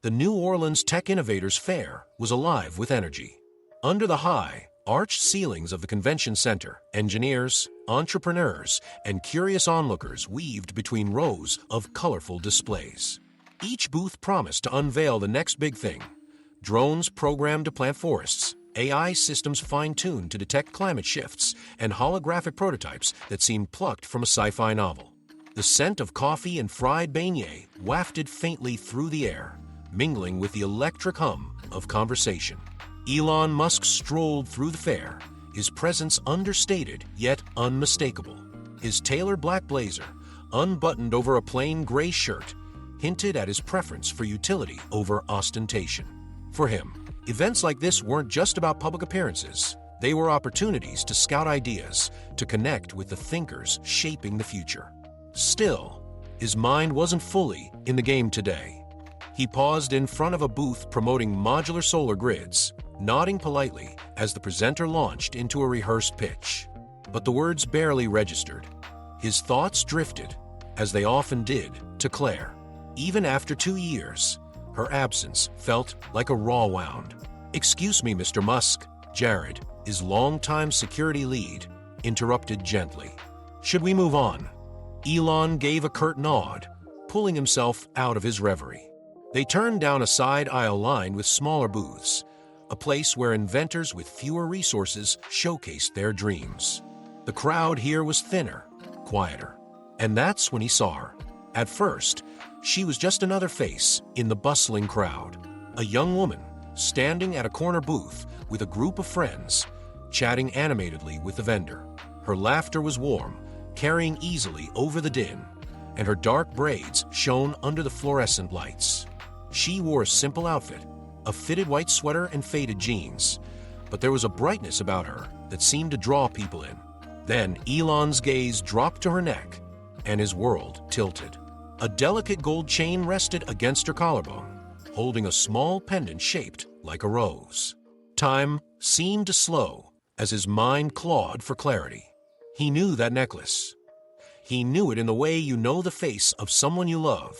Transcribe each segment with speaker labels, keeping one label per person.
Speaker 1: The New Orleans Tech Innovators Fair was alive with energy. Under the high, arched ceilings of the convention center, engineers, entrepreneurs, and curious onlookers weaved between rows of colorful displays. Each booth promised to unveil the next big thing: drones programmed to plant forests, AI systems fine-tuned to detect climate shifts, and holographic prototypes that seemed plucked from a sci-fi novel. The scent of coffee and fried beignet wafted faintly through the air, mingling with the electric hum of conversation. Elon Musk strolled through the fair, his presence understated yet unmistakable. His tailored black blazer, unbuttoned over a plain gray shirt, hinted at his preference for utility over ostentation. For him, events like this weren't just about public appearances. They were opportunities to scout ideas, to connect with the thinkers shaping the future. Still, his mind wasn't fully in the game today. He paused in front of a booth promoting modular solar grids, nodding politely as the presenter launched into a rehearsed pitch. But the words barely registered. His thoughts drifted, as they often did, to Claire. Even after 2 years, her absence felt like a raw wound. "Excuse me, Mr. Musk," Jared, his longtime security lead, interrupted gently. "Should we move on?" Elon gave a curt nod, pulling himself out of his reverie. They turned down a side aisle lined with smaller booths, a place where inventors with fewer resources showcased their dreams. The crowd here was thinner, quieter. And that's when he saw her. At first, she was just another face in the bustling crowd. A young woman, standing at a corner booth with a group of friends, chatting animatedly with the vendor. Her laughter was warm, carrying easily over the din, and her dark braids shone under the fluorescent lights. She wore a simple outfit, a fitted white sweater and faded jeans, but there was a brightness about her that seemed to draw people in. Then Elon's gaze dropped to her neck, and his world tilted. A delicate gold chain rested against her collarbone, holding a small pendant shaped like a rose. Time seemed to slow as his mind clawed for clarity. He knew that necklace. He knew it in the way you know the face of someone you love,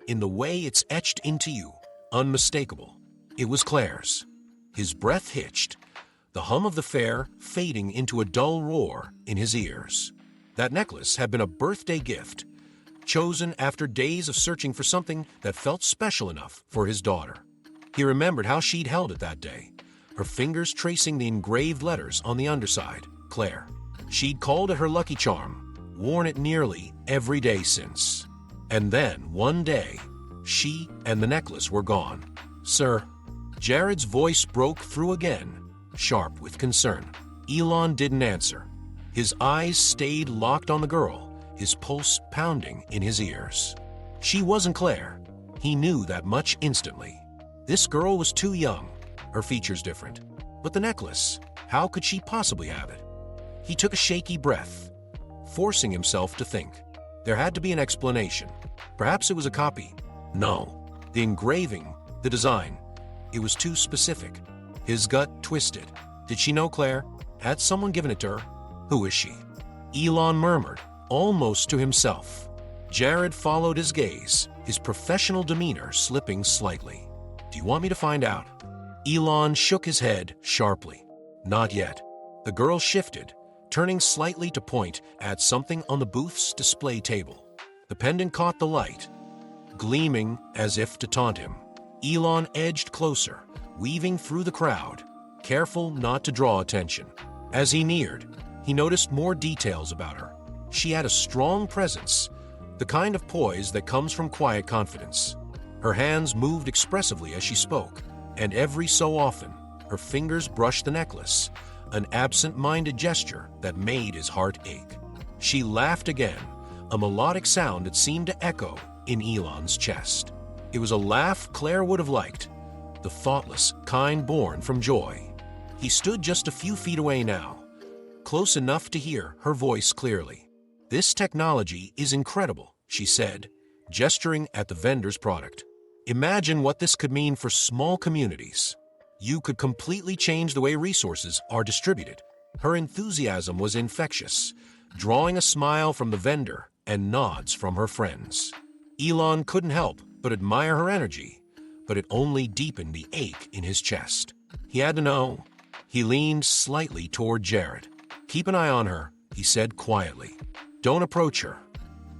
Speaker 1: in the way it's etched into you, unmistakable. It was Claire's. His breath hitched, the hum of the fair fading into a dull roar in his ears. That necklace had been a birthday gift, chosen after days of searching for something that felt special enough for his daughter. He remembered how she'd held it that day, her fingers tracing the engraved letters on the underside, Claire. She'd called it her lucky charm, worn it nearly every day since. And then, one day, she and the necklace were gone. "Sir," Jared's voice broke through again, sharp with concern. Elon didn't answer. His eyes stayed locked on the girl, his pulse pounding in his ears. She wasn't Claire. He knew that much instantly. This girl was too young, her features different. But the necklace, how could she possibly have it? He took a shaky breath, forcing himself to think. There had to be an explanation. Perhaps it was a copy. No. The engraving, the design, it was too specific. His gut twisted. Did she know Claire? Had someone given it to her? Who is she? Elon murmured, almost to himself. Jared followed his gaze, his professional demeanor slipping slightly. "Do you want me to find out?" Elon shook his head sharply. "Not yet." The girl shifted, turning slightly to point at something on the booth's display table. The pendant caught the light, gleaming as if to taunt him. Elon edged closer, weaving through the crowd, careful not to draw attention. As he neared, he noticed more details about her. She had a strong presence, the kind of poise that comes from quiet confidence. Her hands moved expressively as she spoke, and every so often, her fingers brushed the necklace, an absent-minded gesture that made his heart ache. She laughed again, a melodic sound that seemed to echo in Elon's chest. It was a laugh Claire would have liked, the thoughtless kind born from joy. He stood just a few feet away now, close enough to hear her voice clearly. "This technology is incredible," she said, gesturing at the vendor's product. "Imagine what this could mean for small communities. You could completely change the way resources are distributed." Her enthusiasm was infectious, drawing a smile from the vendor and nods from her friends. Elon couldn't help but admire her energy, but it only deepened the ache in his chest. He had to know. He leaned slightly toward Jared. "Keep an eye on her," he said quietly. "Don't approach her.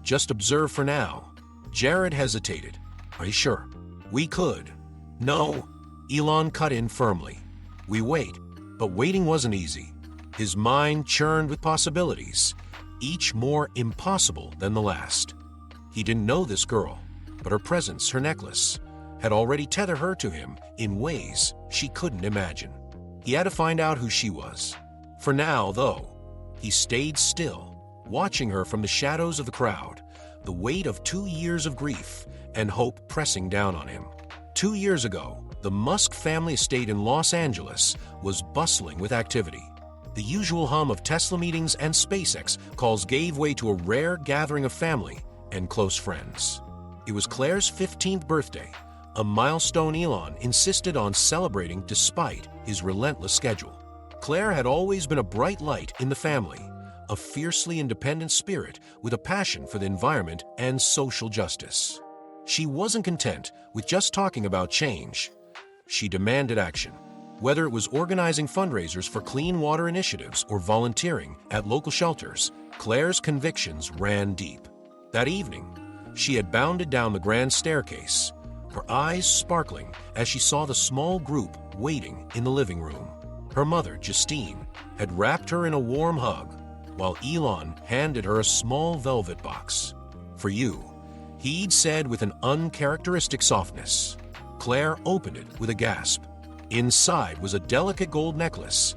Speaker 1: Just observe for now." Jared hesitated. "Are you sure?" "We could." "No." Elon cut in firmly. "We wait." But waiting wasn't easy. His mind churned with possibilities, each more impossible than the last. He didn't know this girl, but her presence, her necklace, had already tethered her to him in ways she couldn't imagine. He had to find out who she was. For now, though, he stayed still, watching her from the shadows of the crowd, the weight of 2 years of grief and hope pressing down on him. 2 years ago, the Musk family estate in Los Angeles was bustling with activity. The usual hum of Tesla meetings and SpaceX calls gave way to a rare gathering of family and close friends. It was Claire's 15th birthday, a milestone Elon insisted on celebrating despite his relentless schedule. Claire had always been a bright light in the family, a fiercely independent spirit with a passion for the environment and social justice. She wasn't content with just talking about change. She demanded action. Whether it was organizing fundraisers for clean water initiatives or volunteering at local shelters, Claire's convictions ran deep. That evening, she had bounded down the grand staircase, her eyes sparkling as she saw the small group waiting in the living room. Her mother, Justine, had wrapped her in a warm hug, while Elon handed her a small velvet box. "For you," he'd said with an uncharacteristic softness. Claire opened it with a gasp. Inside was a delicate gold necklace,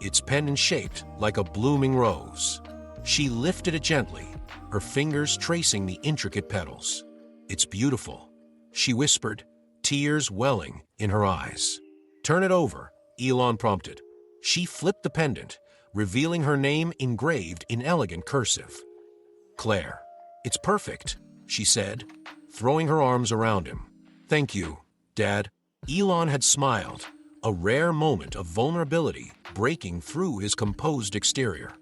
Speaker 1: its pendant shaped like a blooming rose. She lifted it gently, her fingers tracing the intricate petals. "It's beautiful," she whispered, tears welling in her eyes. "Turn it over," Elon prompted. She flipped the pendant, revealing her name engraved in elegant cursive. "Claire." "It's perfect," she said, throwing her arms around him. "Thank you, Dad." Elon had smiled, a rare moment of vulnerability breaking through his composed exterior.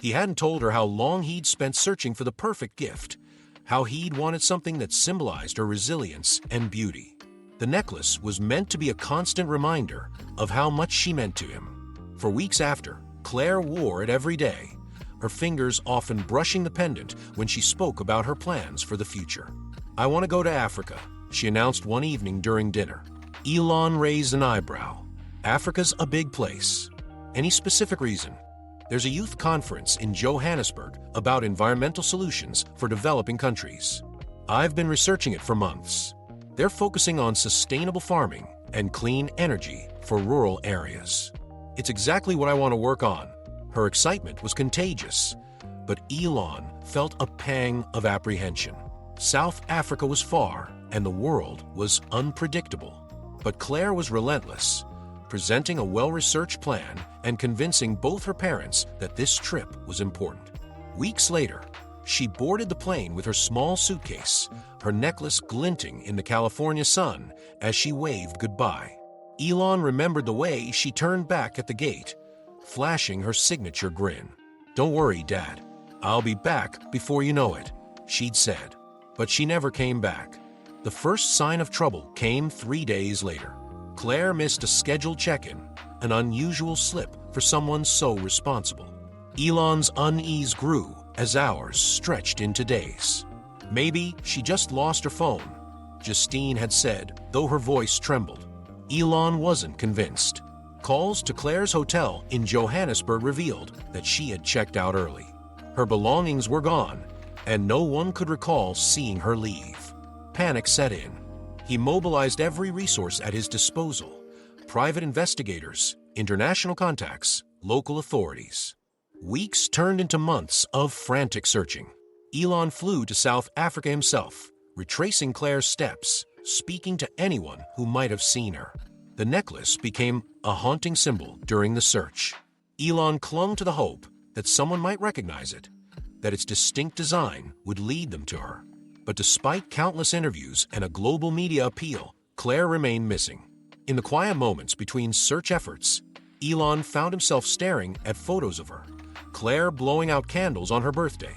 Speaker 1: He hadn't told her how long he'd spent searching for the perfect gift, how he'd wanted something that symbolized her resilience and beauty. The necklace was meant to be a constant reminder of how much she meant to him. For weeks after, Claire wore it every day, her fingers often brushing the pendant when she spoke about her plans for the future. "I want to go to Africa," she announced one evening during dinner. Elon raised an eyebrow. "Africa's a big place. Any specific reason?" "There's a youth conference in Johannesburg about environmental solutions for developing countries. I've been researching it for months. They're focusing on sustainable farming and clean energy for rural areas. It's exactly what I want to work on." Her excitement was contagious, but Elon felt a pang of apprehension. South Africa was far, and the world was unpredictable. But Claire was relentless, presenting a well-researched plan and convincing both her parents that this trip was important. Weeks later, she boarded the plane with her small suitcase, her necklace glinting in the California sun as she waved goodbye. Elon remembered the way she turned back at the gate, flashing her signature grin. "Don't worry, Dad. I'll be back before you know it," she'd said. But she never came back. The first sign of trouble came 3 days later. Claire missed a scheduled check-in, an unusual slip for someone so responsible. Elon's unease grew as hours stretched into days. "Maybe she just lost her phone," Justine had said, though her voice trembled. Elon wasn't convinced. Calls to Claire's hotel in Johannesburg revealed that she had checked out early. Her belongings were gone, and no one could recall seeing her leave. Panic set in. He mobilized every resource at his disposal: private investigators, international contacts, local authorities. Weeks turned into months of frantic searching. Elon flew to South Africa himself, retracing Claire's steps, speaking to anyone who might have seen her. The necklace became a haunting symbol during the search. Elon clung to the hope that someone might recognize it, that its distinct design would lead them to her. But despite countless interviews and a global media appeal, Claire remained missing. In the quiet moments between search efforts, Elon found himself staring at photos of her. Claire blowing out candles on her birthday,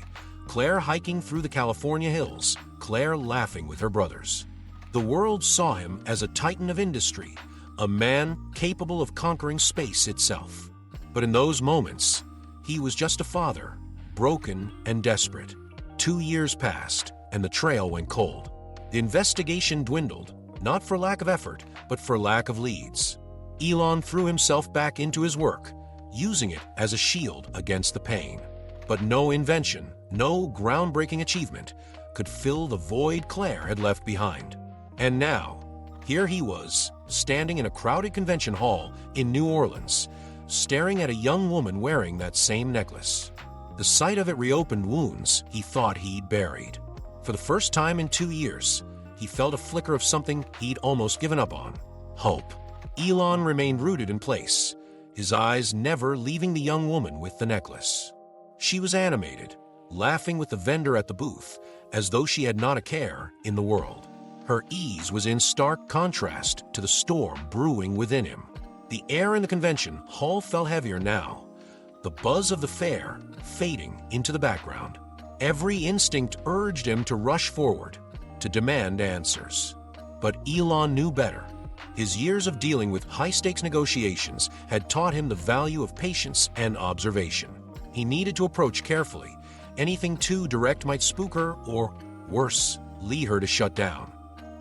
Speaker 1: Claire hiking through the California hills, Claire laughing with her brothers. The world saw him as a titan of industry, a man capable of conquering space itself. But in those moments, he was just a father, broken and desperate. 2 years passed, and the trail went cold. The investigation dwindled, not for lack of effort, but for lack of leads. Elon threw himself back into his work, using it as a shield against the pain. But no invention, no groundbreaking achievement could fill the void Claire had left behind. And now, here he was, standing in a crowded convention hall in New Orleans, staring at a young woman wearing that same necklace. The sight of it reopened wounds he thought he'd buried. For the first time in 2 years, he felt a flicker of something he'd almost given up on: hope. Elon remained rooted in place, his eyes never leaving the young woman with the necklace. She was animated, laughing with the vendor at the booth, as though she had not a care in the world. Her ease was in stark contrast to the storm brewing within him. The air in the convention hall felt heavier now, the buzz of the fair fading into the background. Every instinct urged him to rush forward, to demand answers. But Elon knew better. His years of dealing with high-stakes negotiations had taught him the value of patience and observation. He needed to approach carefully. Anything too direct might spook her or, worse, lead her to shut down.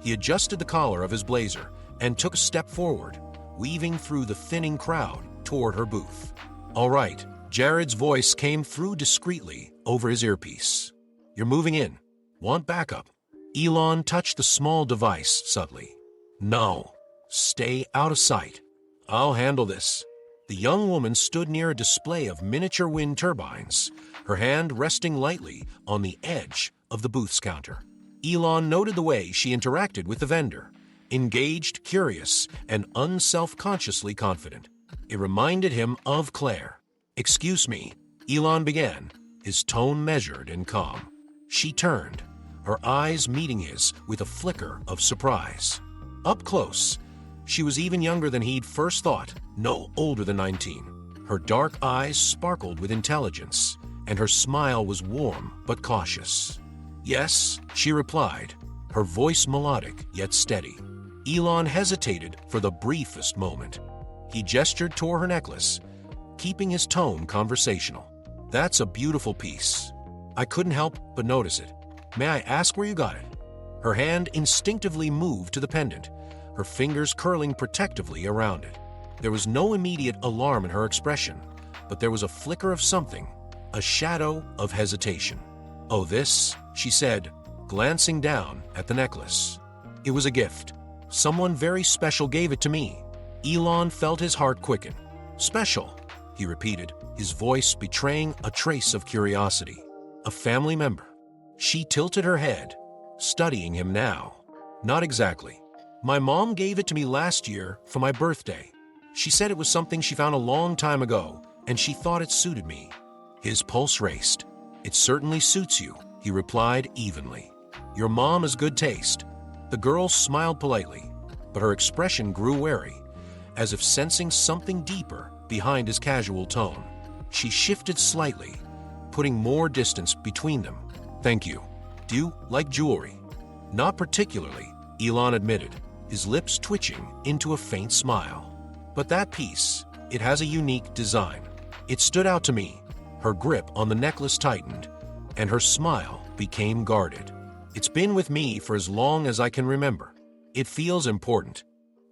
Speaker 1: He adjusted the collar of his blazer and took a step forward, weaving through the thinning crowd toward her booth. "All right," Jared's voice came through discreetly over his earpiece. "You're moving in. Want backup?" Elon touched the small device subtly. "No. Stay out of sight. I'll handle this." The young woman stood near a display of miniature wind turbines, her hand resting lightly on the edge of the booth's counter. Elon noted the way she interacted with the vendor, engaged, curious, and unself-consciously confident. It reminded him of Claire. "Excuse me," Elon began, his tone measured and calm. She turned, her eyes meeting his with a flicker of surprise. Up close, she was even younger than he'd first thought, no older than 19. Her dark eyes sparkled with intelligence, and her smile was warm but cautious. "Yes," she replied, her voice melodic yet steady. Elon hesitated for the briefest moment. He gestured toward her necklace, keeping his tone conversational. "That's a beautiful piece. I couldn't help but notice it. May I ask where you got it?" Her hand instinctively moved to the pendant, her fingers curling protectively around it. There was no immediate alarm in her expression, but there was a flicker of something, a shadow of hesitation. "Oh, this," she said, glancing down at the necklace. "It was a gift. Someone very special gave it to me." Elon felt his heart quicken. "Special," he repeated, his voice betraying a trace of curiosity. "A family member?" She tilted her head, studying him now. "Not exactly. My mom gave it to me last year for my birthday. She said it was something she found a long time ago, and she thought it suited me." His pulse raced. "It certainly suits you," he replied evenly. "Your mom has good taste." The girl smiled politely, but her expression grew wary, as if sensing something deeper behind his casual tone. She shifted slightly, putting more distance between them. "Thank you. Do you like jewelry?" "Not particularly," Elon admitted, his lips twitching into a faint smile. "But that piece, it has a unique design. It stood out to me." Her grip on the necklace tightened, and her smile became guarded. "It's been with me for as long as I can remember. It feels important."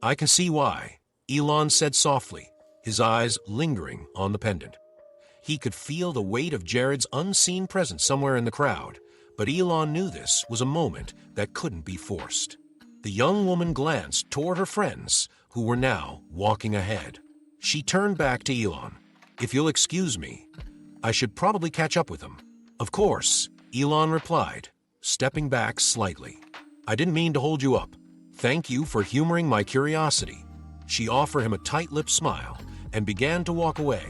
Speaker 1: "I can see why," Elon said softly, his eyes lingering on the pendant. He could feel the weight of Jared's unseen presence somewhere in the crowd, but Elon knew this was a moment that couldn't be forced. The young woman glanced toward her friends, who were now walking ahead. She turned back to Elon. "If you'll excuse me, I should probably catch up with them." "Of course," Elon replied, stepping back slightly. "I didn't mean to hold you up. Thank you for humoring my curiosity." She offered him a tight-lipped smile and began to walk away,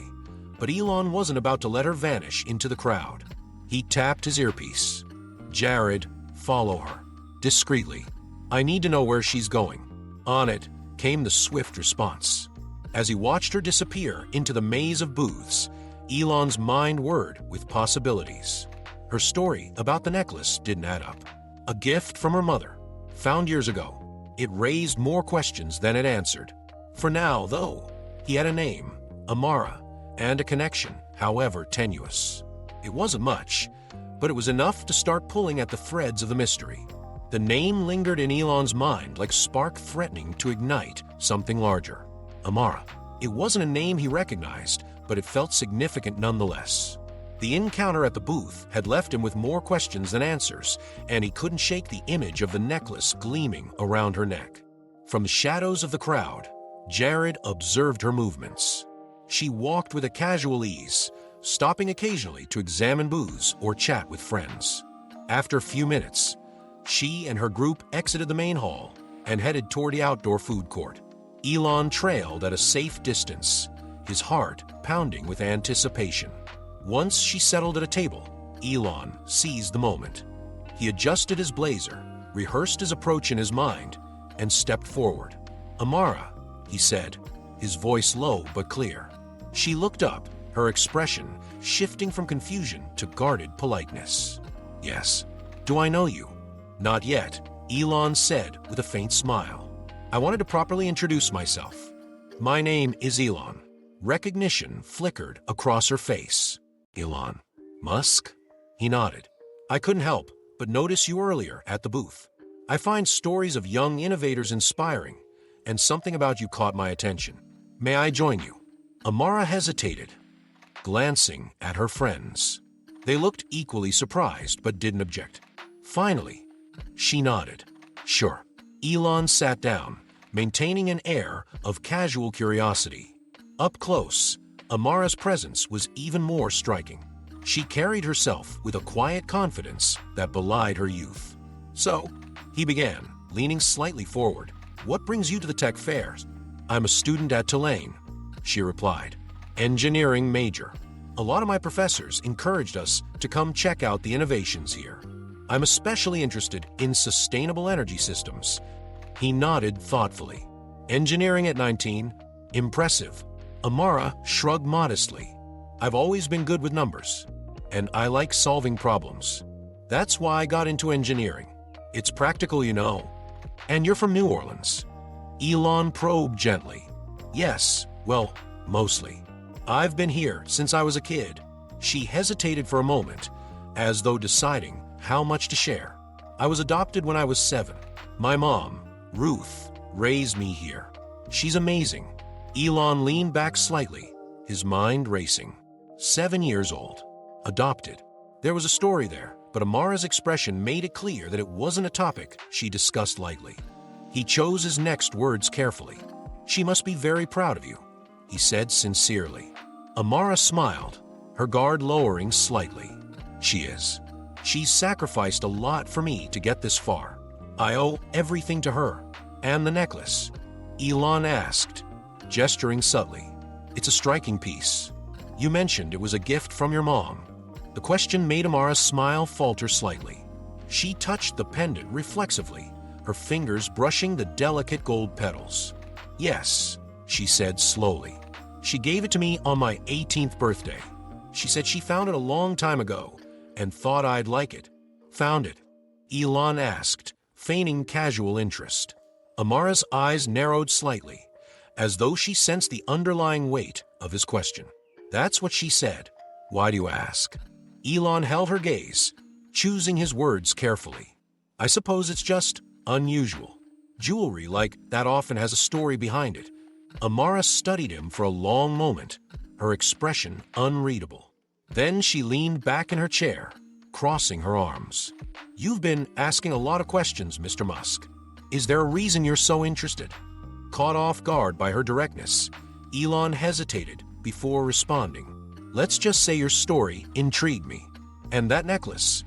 Speaker 1: but Elon wasn't about to let her vanish into the crowd. He tapped his earpiece. "Jared, follow her. Discreetly. I need to know where she's going." On it came the swift response. As he watched her disappear into the maze of booths, Elon's mind whirred with possibilities. Her story about the necklace didn't add up. A gift from her mother, found years ago, It raised more questions than it answered. For now, though, he had a name, Amara, and a connection, however tenuous. It wasn't much, but it was enough to start pulling at the threads of the mystery. The name lingered in Elon's mind like a spark threatening to ignite something larger. Amara. It wasn't a name he recognized, but it felt significant nonetheless. The encounter at the booth had left him with more questions than answers, and he couldn't shake the image of the necklace gleaming around her neck. From the shadows of the crowd, Jared observed her movements. She walked with a casual ease, stopping occasionally to examine booths or chat with friends. After a few minutes, she and her group exited the main hall and headed toward the outdoor food court. Elon trailed at a safe distance, his heart pounding with anticipation. Once she settled at a table, Elon seized the moment. He adjusted his blazer, rehearsed his approach in his mind, and stepped forward. "Amara," he said, his voice low but clear. She looked up, her expression shifting from confusion to guarded politeness. "Yes. Do I know you?" "Not yet," Elon said with a faint smile. "I wanted to properly introduce myself. My name is Elon." Recognition flickered across her face. "Elon Musk?" He nodded. "I couldn't help but notice you earlier at the booth. I find stories of young innovators inspiring, and something about you caught my attention. May I join you?" Amara hesitated, glancing at her friends. They looked equally surprised but didn't object. Finally, she nodded. "Sure." Elon sat down, maintaining an air of casual curiosity. Up close, Amara's presence was even more striking. She carried herself with a quiet confidence that belied her youth. "So," he began, leaning slightly forward, "what brings you to the tech fairs?" "I'm a student at Tulane," she replied. "Engineering major. A lot of my professors encouraged us to come check out the innovations here. I'm especially interested in sustainable energy systems." He nodded thoughtfully. "Engineering at 19? Impressive." Amara shrugged modestly. "I've always been good with numbers, and I like solving problems. That's why I got into engineering. It's practical, you know." "And you're from New Orleans?" Elon probed gently. "Yes, well, mostly. I've been here since I was a kid." She hesitated for a moment, as though deciding how much to share. "I was adopted when I was 7. My mom, Ruth, raised me here. She's amazing." Elon leaned back slightly, his mind racing. 7 years old. Adopted. There was a story there, but Amara's expression made it clear that it wasn't a topic she discussed lightly. He chose his next words carefully. "She must be very proud of you," he said sincerely. Amara smiled, her guard lowering slightly. "She is. She's sacrificed a lot for me to get this far. I owe everything to her. And the necklace?" Elon asked, gesturing subtly. "It's a striking piece. You mentioned it was a gift from your mom." The question made Amara's smile falter slightly. She touched the pendant reflexively, her fingers brushing the delicate gold petals. "Yes," she said slowly. "She gave it to me on my 18th birthday. She said she found it a long time ago and thought I'd like it." "Found it?" Elon asked, feigning casual interest. Amara's eyes narrowed slightly, as though she sensed the underlying weight of his question. "That's what she said. Why do you ask?" Elon held her gaze, choosing his words carefully. "I suppose it's just unusual. Jewelry like that often has a story behind it." Amara studied him for a long moment, her expression unreadable. Then she leaned back in her chair, crossing her arms. "You've been asking a lot of questions, Mr. Musk. Is there a reason you're so interested?" Caught off guard by her directness, Elon hesitated before responding. "Let's just say your story intrigued me. And that necklace,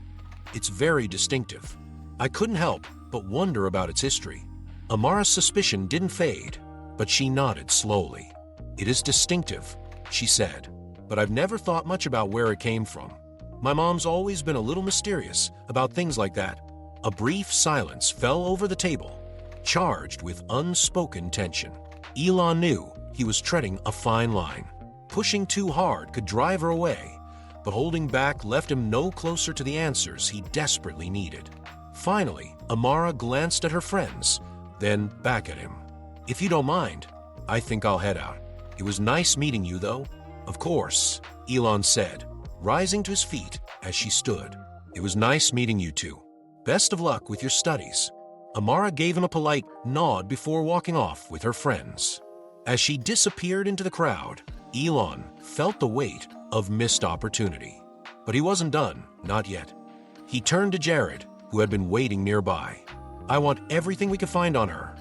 Speaker 1: it's very distinctive. I couldn't help but wonder about its history." Amara's suspicion didn't fade, but she nodded slowly. "It is distinctive," she said, "but I've never thought much about where it came from. My mom's always been a little mysterious about things like that." A brief silence fell over the table, charged with unspoken tension. Elon knew he was treading a fine line. Pushing too hard could drive her away, but holding back left him no closer to the answers he desperately needed. Finally, Amara glanced at her friends, then back at him. "If you don't mind, I think I'll head out. It was nice meeting you, though." "Of course," Elon said, rising to his feet as she stood. "It was nice meeting you too. Best of luck with your studies." Amara gave him a polite nod before walking off with her friends. As she disappeared into the crowd, Elon felt the weight of missed opportunity. But he wasn't done, not yet. He turned to Jared, who had been waiting nearby. "I want everything we can find on her,"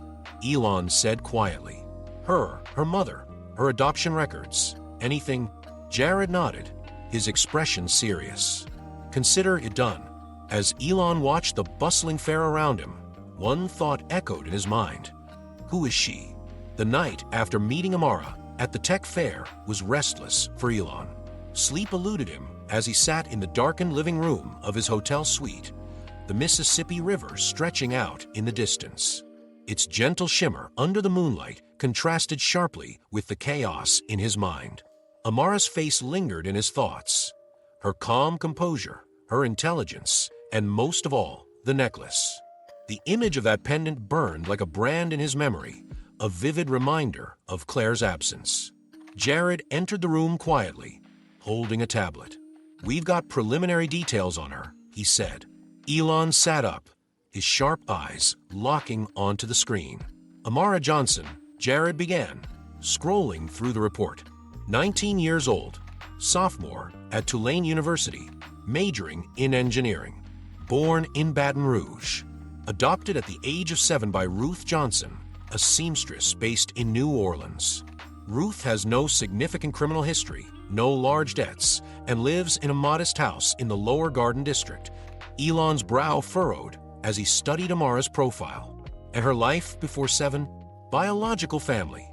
Speaker 1: Elon said quietly. Her mother, her adoption records, anything." Jared nodded, his expression serious. "Consider it done." As Elon watched the bustling fair around him, one thought echoed in his mind. Who is she? The night after meeting Amara at the tech fair was restless for Elon. Sleep eluded him as he sat in the darkened living room of his hotel suite, the Mississippi River stretching out in the distance. Its gentle shimmer under the moonlight contrasted sharply with the chaos in his mind. Amara's face lingered in his thoughts. Her calm composure, her intelligence, and most of all, the necklace. The image of that pendant burned like a brand in his memory, a vivid reminder of Claire's absence. Jared entered the room quietly, holding a tablet. "We've got preliminary details on her," he said. Elon sat up, his sharp eyes locking onto the screen. "Amara Johnson," Jared began, scrolling through the report. 19 years old, sophomore at Tulane University, majoring in engineering. Born in Baton Rouge. Adopted at the age of 7 by Ruth Johnson, a seamstress based in New Orleans. Ruth has no significant criminal history, no large debts, and lives in a modest house in the Lower Garden District. Elon's brow furrowed as he studied Amara's profile. And her life before 7? Biological family.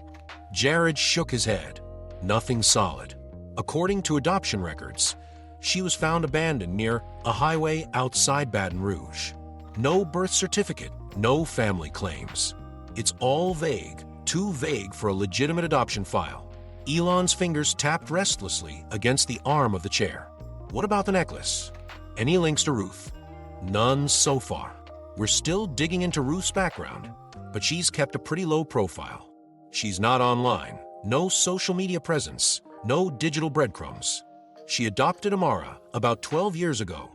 Speaker 1: Jared shook his head. Nothing solid. According to adoption records, she was found abandoned near a highway outside Baton Rouge. No birth certificate, no family claims. It's all vague, too vague for a legitimate adoption file. Elon's fingers tapped restlessly against the arm of the chair. What about the necklace? Any links to Ruth? None so far. We're still digging into Ruth's background, but she's kept a pretty low profile. She's not online, no social media presence, no digital breadcrumbs. She adopted Amara about 12 years ago,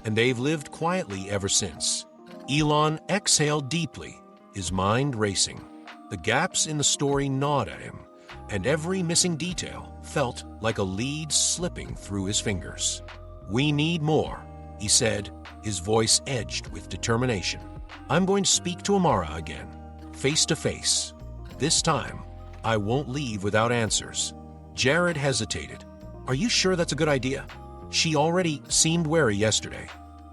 Speaker 1: and they've lived quietly ever since. Elon exhaled deeply, his mind racing. The gaps in the story gnawed at him, and every missing detail felt like a lead slipping through his fingers. "We need more," he said, his voice edged with determination. "I'm going to speak to Amara again, face to face. This time, I won't leave without answers." Jared hesitated. "Are you sure that's a good idea? She already seemed wary yesterday.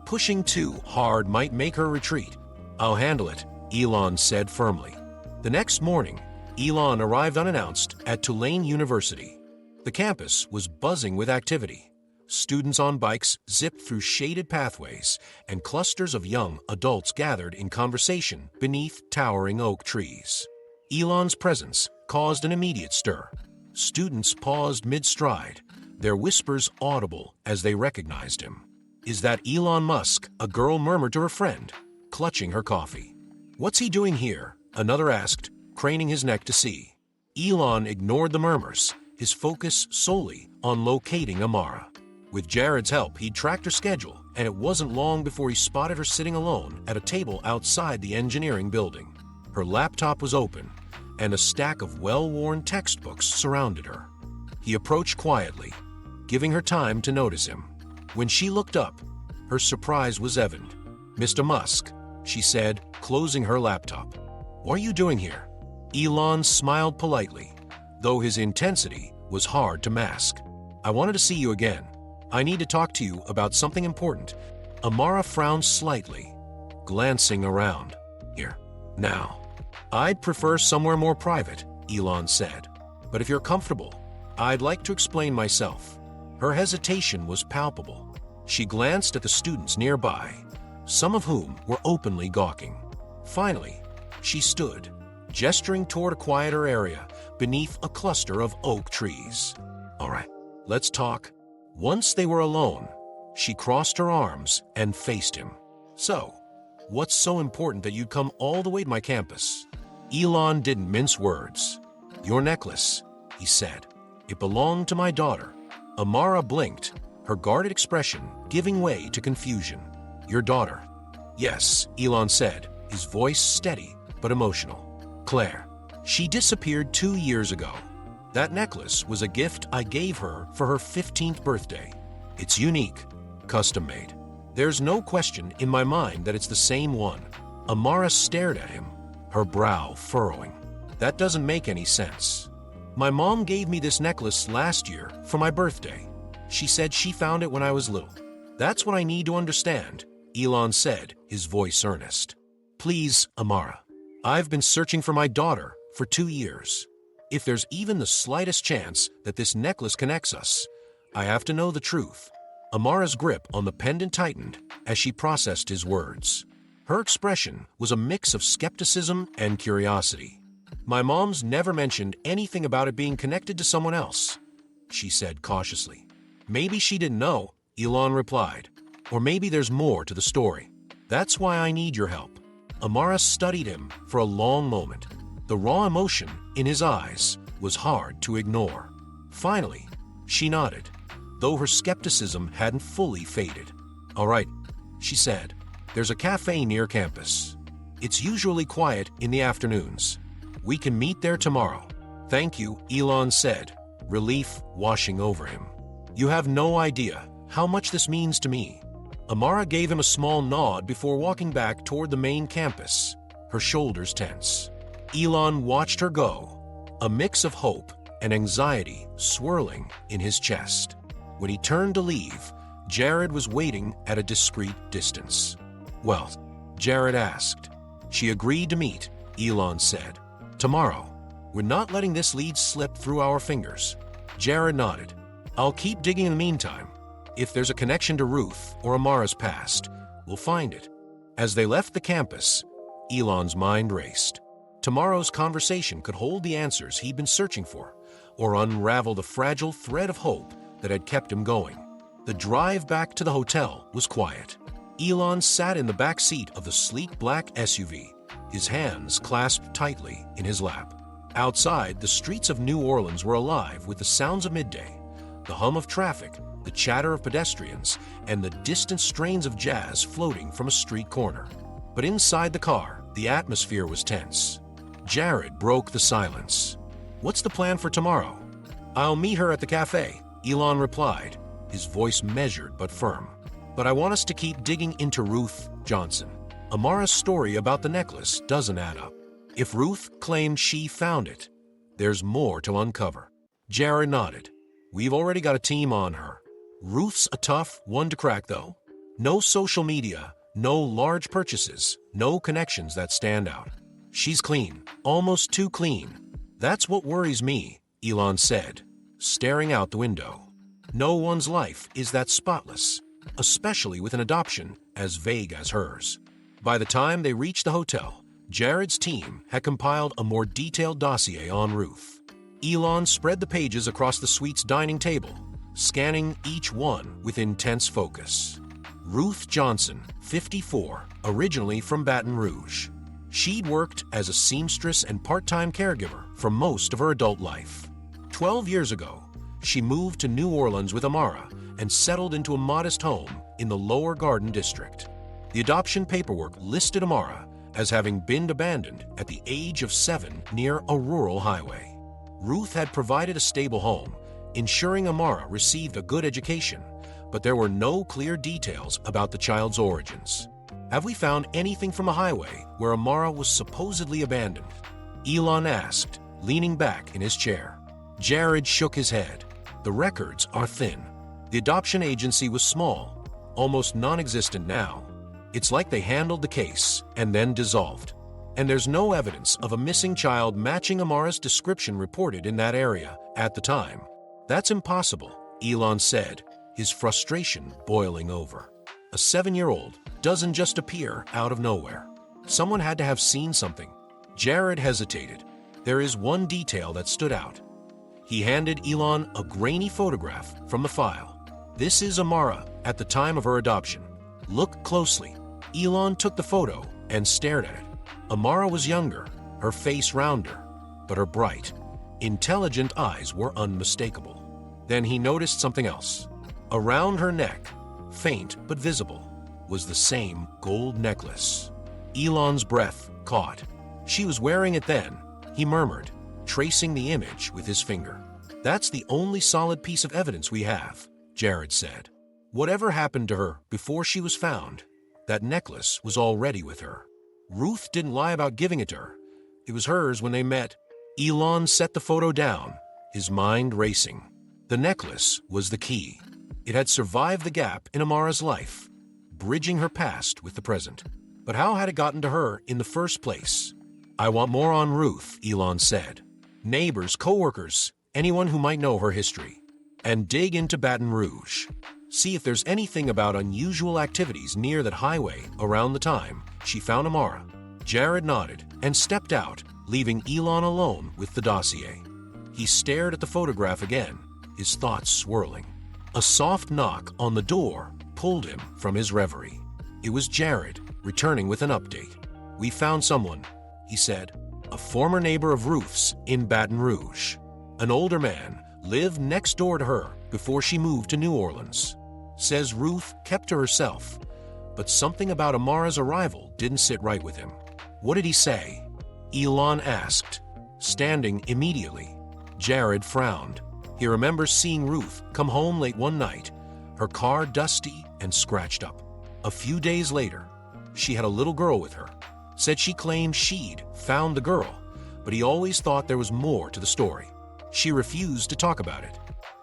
Speaker 1: Pushing too hard might make her retreat." "I'll handle it," Elon said firmly. The next morning, Elon arrived unannounced at Tulane University. The campus was buzzing with activity. Students on bikes zipped through shaded pathways, and clusters of young adults gathered in conversation beneath towering oak trees. Elon's presence caused an immediate stir. Students paused mid-stride, their whispers audible as they recognized him. "Is that Elon Musk?" a girl murmured to her friend, clutching her coffee. "What's he doing here?" another asked, craning his neck to see. Elon ignored the murmurs, his focus solely on locating Amara. With Jared's help, he'd tracked her schedule, and it wasn't long before he spotted her sitting alone at a table outside the engineering building. Her laptop was open, and a stack of well-worn textbooks surrounded her. He approached quietly, giving her time to notice him. When she looked up, her surprise was evident. "Mr. Musk," she said, closing her laptop. "What are you doing here?" Elon smiled politely, though his intensity was hard to mask. "I wanted to see you again. I need to talk to you about something important." Amara frowned slightly, glancing around. "Here, now. I'd prefer somewhere more private," Elon said. "But if you're comfortable, I'd like to explain myself." Her hesitation was palpable. She glanced at the students nearby, some of whom were openly gawking. Finally, she stood, gesturing toward a quieter area beneath a cluster of oak trees. "All right, let's talk." Once they were alone, she crossed her arms and faced him. "So, What's so important that you'd come all the way to my campus? Elon didn't mince words. Your necklace, he said. It belonged to my daughter. Amara blinked, her guarded expression giving way to confusion. Your daughter? Yes, Elon said, his voice steady but emotional. Claire. She disappeared 2 years ago. That necklace was a gift I gave her for her 15th birthday. It's unique, custom-made. There's no question in my mind that it's the same one. Amara stared at him, her brow furrowing. That doesn't make any sense. My mom gave me this necklace last year for my birthday. She said she found it when I was little. That's what I need to understand, Elon said, his voice earnest. Please, Amara. I've been searching for my daughter for 2 years. If there's even the slightest chance that this necklace connects us, I have to know the truth. Amara's grip on the pendant tightened as she processed his words. Her expression was a mix of skepticism and curiosity. My mom's never mentioned anything about it being connected to someone else, she said cautiously. Maybe she didn't know, Elon replied. Or maybe there's more to the story. That's why I need your help. Amara studied him for a long moment. The raw emotion in his eyes was hard to ignore. Finally, she nodded, though her skepticism hadn't fully faded. All right, she said. There's a cafe near campus. It's usually quiet in the afternoons. We can meet there tomorrow. Thank you, Elon said, relief washing over him. You have no idea how much this means to me. Amara gave him a small nod before walking back toward the main campus, her shoulders tense. Elon watched her go, a mix of hope and anxiety swirling in his chest. When he turned to leave, Jared was waiting at a discreet distance. Well, Jared asked. She agreed to meet, Elon said. Tomorrow. We're not letting this lead slip through our fingers. Jared nodded. I'll keep digging in the meantime. If there's a connection to Ruth or Amara's past, we'll find it. As they left the campus, Elon's mind raced. Tomorrow's conversation could hold the answers he'd been searching for, or unravel the fragile thread of hope that had kept him going. The drive back to the hotel was quiet. Elon sat in the back seat of the sleek black SUV, his hands clasped tightly in his lap. Outside, the streets of New Orleans were alive with the sounds of midday, the hum of traffic, the chatter of pedestrians, and the distant strains of jazz floating from a street corner. But inside the car, the atmosphere was tense. Jared broke the silence. What's the plan for tomorrow? I'll meet her at the cafe, Elon replied, his voice measured but firm. But I want us to keep digging into Ruth Johnson. Amara's story about the necklace doesn't add up. If Ruth claimed she found it, there's more to uncover. Jared nodded. We've already got a team on her. Ruth's a tough one to crack, though. No social media, no large purchases, no connections that stand out. She's clean, almost too clean. That's what worries me, Elon said, staring out the window. No one's life is that spotless, especially with an adoption as vague as hers. By the time they reached the hotel, Jared's team had compiled a more detailed dossier on Ruth. Elon spread the pages across the suite's dining table, scanning each one with intense focus. Ruth Johnson, 54, originally from Baton Rouge. She'd worked as a seamstress and part-time caregiver for most of her adult life. 12 years ago, she moved to New Orleans with Amara and settled into a modest home in the Lower Garden District. The adoption paperwork listed Amara as having been abandoned at the age of 7 near a rural highway. Ruth had provided a stable home, ensuring Amara received a good education, but there were no clear details about the child's origins. Have we found anything from a highway where Amara was supposedly abandoned? Elon asked, leaning back in his chair. Jared shook his head. The records are thin. The adoption agency was small, almost non-existent now. It's like they handled the case and then dissolved. And there's no evidence of a missing child matching Amara's description reported in that area at the time. That's impossible, Elon said, his frustration boiling over. A 7-year-old doesn't just appear out of nowhere. Someone had to have seen something. Jared hesitated. There is one detail that stood out. He handed Elon a grainy photograph from the file. This is Amara at the time of her adoption. Look closely. Elon took the photo and stared at it. Amara was younger, her face rounder, but her bright, intelligent eyes were unmistakable. Then he noticed something else. Around her neck, faint but visible, was the same gold necklace. Elon's breath caught. She was wearing it then, he murmured, tracing the image with his finger. That's the only solid piece of evidence we have, Jared said. Whatever happened to her before she was found, that necklace was already with her. Ruth didn't lie about giving it to her. It was hers when they met. Elon set the photo down, his mind racing. The necklace was the key. It had survived the gap in Amara's life, bridging her past with the present. But how had it gotten to her in the first place? I want more on Ruth, Elon said. Neighbors, co-workers, anyone who might know her history. And dig into Baton Rouge. See if there's anything about unusual activities near that highway around the time she found Amara. Jared nodded and stepped out, leaving Elon alone with the dossier. He stared at the photograph again, his thoughts swirling. A soft knock on the door pulled him from his reverie. It was Jared, returning with an update. We found someone, he said, a former neighbor of Ruth's in Baton Rouge. An older man lived next door to her before she moved to New Orleans. Says Ruth kept to herself, but something about Amara's arrival didn't sit right with him. What did he say? Elon asked, standing immediately. Jared frowned. He remembers seeing Ruth come home late one night, her car dusty and scratched up. A few days later, she had a little girl with her. Said she claimed she'd found the girl, but he always thought there was more to the story. She refused to talk about it.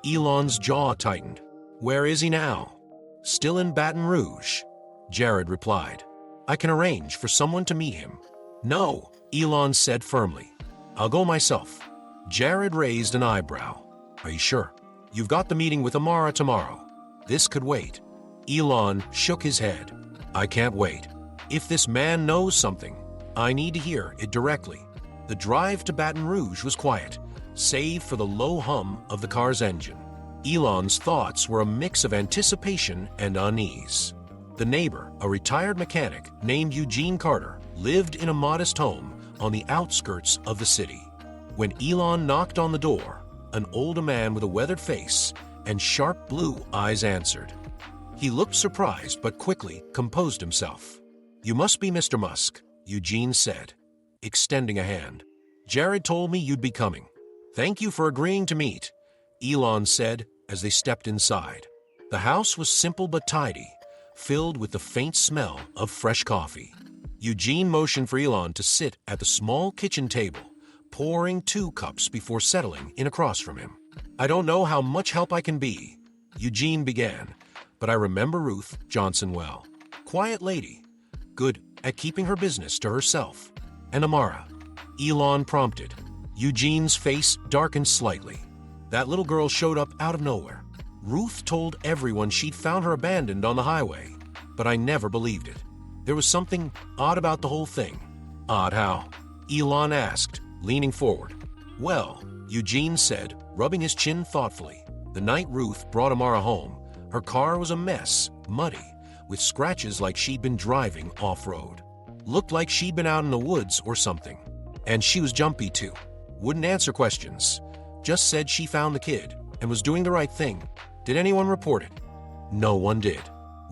Speaker 1: Elon's jaw tightened. Where is he now? Still in Baton Rouge, Jared replied. I can arrange for someone to meet him. No, Elon said firmly. I'll go myself. Jared raised an eyebrow. Are you sure? You've got the meeting with Amara tomorrow. This could wait. Elon shook his head. I can't wait. If this man knows something, I need to hear it directly. The drive to Baton Rouge was quiet, save for the low hum of the car's engine. Elon's thoughts were a mix of anticipation and unease. The neighbor, a retired mechanic named Eugene Carter, lived in a modest home on the outskirts of the city. When Elon knocked on the door, an older man with a weathered face and sharp blue eyes answered. He looked surprised but quickly composed himself. You must be Mr. Musk, Eugene said, extending a hand. Jared told me you'd be coming. Thank you for agreeing to meet, Elon said as they stepped inside. The house was simple but tidy, filled with the faint smell of fresh coffee. Eugene motioned for Elon to sit at the small kitchen table, pouring 2 cups before settling in across from him. I don't know how much help I can be, Eugene began, but I remember Ruth Johnson well. Quiet lady, good at keeping her business to herself. And Amara, Elon prompted. Eugene's face darkened slightly. That little girl showed up out of nowhere. Ruth told everyone she'd found her abandoned on the highway, but I never believed it. There was something odd about the whole thing. Odd how? Elon asked, leaning forward. Well, Eugene said, rubbing his chin thoughtfully. The night Ruth brought Amara home, her car was a mess, muddy, with scratches like she'd been driving off-road. Looked like she'd been out in the woods or something. And she was jumpy too. Wouldn't answer questions. Just said she found the kid and was doing the right thing. Did anyone report it? No one did.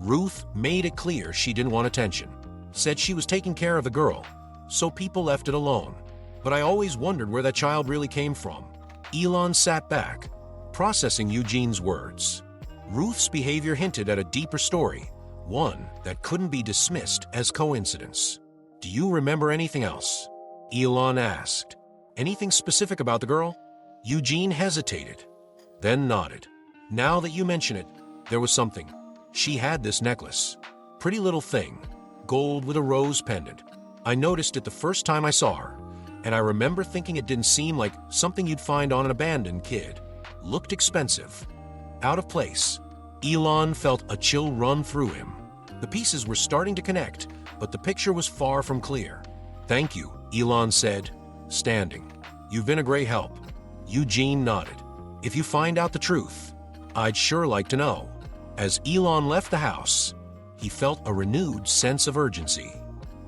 Speaker 1: Ruth made it clear she didn't want attention. Said she was taking care of the girl, so people left it alone. But I always wondered where that child really came from. Elon sat back, processing Eugene's words. Ruth's behavior hinted at a deeper story, one that couldn't be dismissed as coincidence. Do you remember anything else? Elon asked. Anything specific about the girl? Eugene hesitated, then nodded. Now that you mention it, there was something. She had this necklace. Pretty little thing, gold with a rose pendant. I noticed it the first time I saw her, and I remember thinking it didn't seem like something you'd find on an abandoned kid. Looked expensive. Out of place. Elon felt a chill run through him. The pieces were starting to connect, but the picture was far from clear. Thank you, Elon said, standing. You've been a great help. Eugene nodded. If you find out the truth, I'd sure like to know. As Elon left the house, he felt a renewed sense of urgency.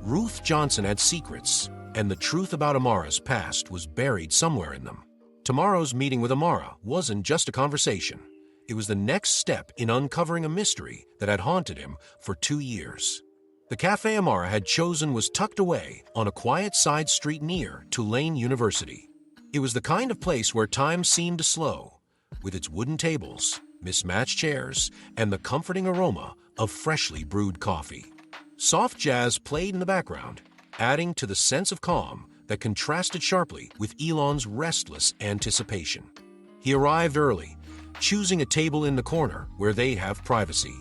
Speaker 1: Ruth Johnson had secrets, and the truth about Amara's past was buried somewhere in them. Tomorrow's meeting with Amara wasn't just a conversation. It was the next step in uncovering a mystery that had haunted him for 2 years. The cafe Amara had chosen was tucked away on a quiet side street near Tulane University. It was the kind of place where time seemed to slow, with its wooden tables, mismatched chairs, and the comforting aroma of freshly brewed coffee. Soft jazz played in the background, adding to the sense of calm that contrasted sharply with Elon's restless anticipation. He arrived early, choosing a table in the corner where they'd have privacy.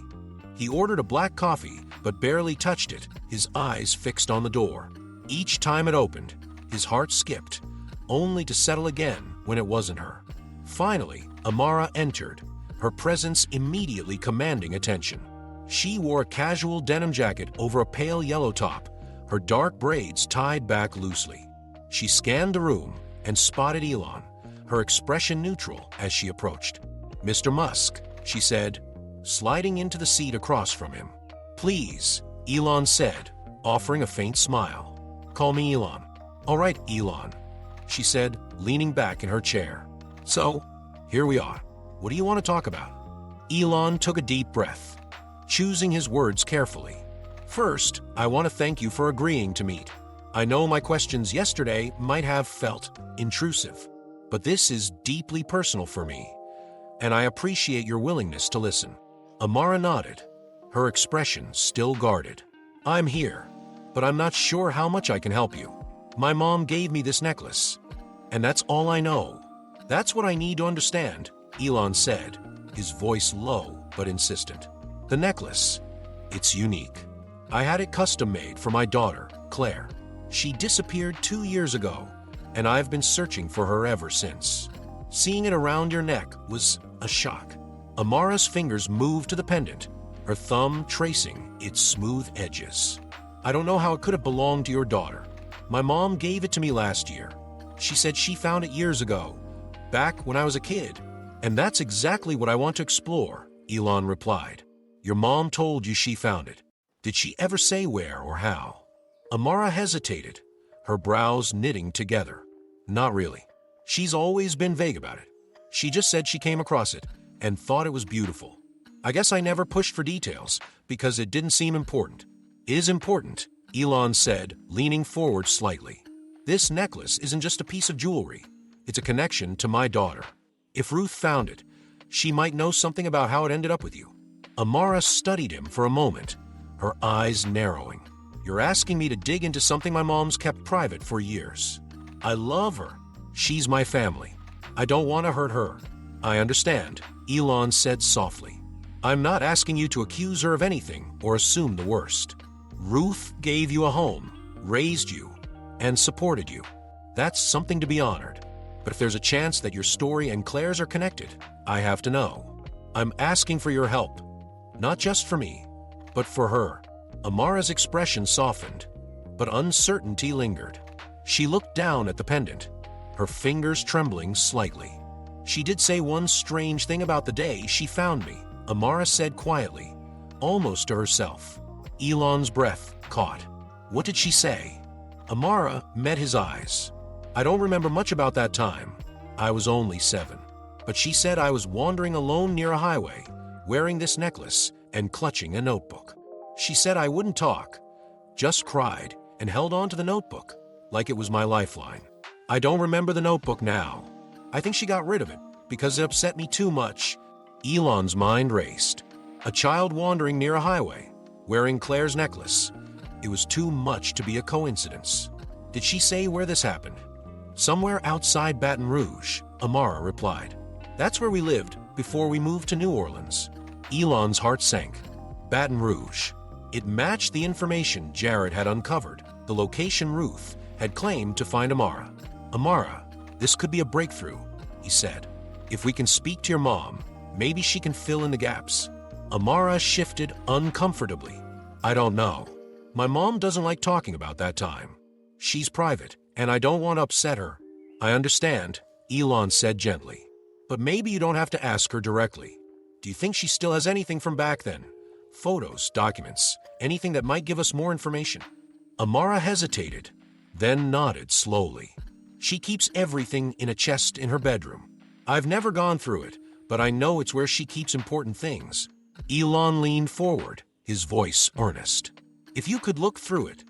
Speaker 1: He ordered a black coffee, but barely touched it, his eyes fixed on the door. Each time it opened, his heart skipped, only to settle again when it wasn't her. Finally, Amara entered, her presence immediately commanding attention. She wore a casual denim jacket over a pale yellow top, her dark braids tied back loosely. She scanned the room and spotted Elon, her expression neutral as she approached. "Mr. Musk," she said, sliding into the seat across from him. "Please," Elon said, offering a faint smile. "Call me Elon." "All right, Elon," she said, leaning back in her chair. "So, here we are. What do you want to talk about?" Elon took a deep breath, choosing his words carefully. "First, I want to thank you for agreeing to meet. I know my questions yesterday might have felt intrusive, but this is deeply personal for me, and I appreciate your willingness to listen." Amara nodded, her expression still guarded. "I'm here, but I'm not sure how much I can help you. My mom gave me this necklace, and that's all I know. That's what I need to understand," Elon said, his voice low but insistent. "The necklace, it's unique. I had it custom-made for my daughter, Claire. She disappeared 2 years ago, and I've been searching for her ever since. Seeing it around your neck was a shock." Amara's fingers moved to the pendant, her thumb tracing its smooth edges. "I don't know how it could have belonged to your daughter. My mom gave it to me last year. She said she found it years ago, back when I was a kid. And that's exactly what I want to explore," Elon replied. "Your mom told you she found it. Did she ever say where or how?" Amara hesitated, her brows knitting together. "Not really. She's always been vague about it. She just said she came across it and thought it was beautiful. I guess I never pushed for details because it didn't seem important." "It is important," Elon said, leaning forward slightly. "This necklace isn't just a piece of jewelry. It's a connection to my daughter. If Ruth found it, she might know something about how it ended up with you." Amara studied him for a moment, her eyes narrowing. "You're asking me to dig into something my mom's kept private for years. I love her. She's my family. I don't want to hurt her." "I understand," Elon said softly. "I'm not asking you to accuse her of anything or assume the worst. Ruth gave you a home, raised you, and supported you. That's something to be honored. But if there's a chance that your story and Claire's are connected, I have to know. I'm asking for your help. Not just for me, but for her." Amara's expression softened, but uncertainty lingered. She looked down at the pendant, her fingers trembling slightly. "She did say one strange thing about the day she found me," Amara said quietly, almost to herself. Elon's breath caught. "What did she say?" Amara met his eyes. "I don't remember much about that time. I was only 7. But she said I was wandering alone near a highway, wearing this necklace and clutching a notebook. She said I wouldn't talk, just cried and held on to the notebook like it was my lifeline. I don't remember the notebook now. I think she got rid of it because it upset me too much." Elon's mind raced. A child wandering near a highway, wearing Claire's necklace. It was too much to be a coincidence. "Did she say where this happened?" "Somewhere outside Baton Rouge," Amara replied. "That's where we lived before we moved to New Orleans." Elon's heart sank. Baton Rouge. It matched the information Jared had uncovered, the location Ruth had claimed to find Amara. "Amara, this could be a breakthrough," he said. "If we can speak to your mom, maybe she can fill in the gaps." Amara shifted uncomfortably. "I don't know. My mom doesn't like talking about that time. She's private, and I don't want to upset her." "I understand," Elon said gently. "But maybe you don't have to ask her directly. Do you think she still has anything from back then? photos, documents, anything that might give us more information. Amara hesitated, then nodded slowly. She keeps everything in a chest in her bedroom. I've never gone through it, but I know it's where she keeps important things. Elon leaned forward, his voice earnest. If you could look through it,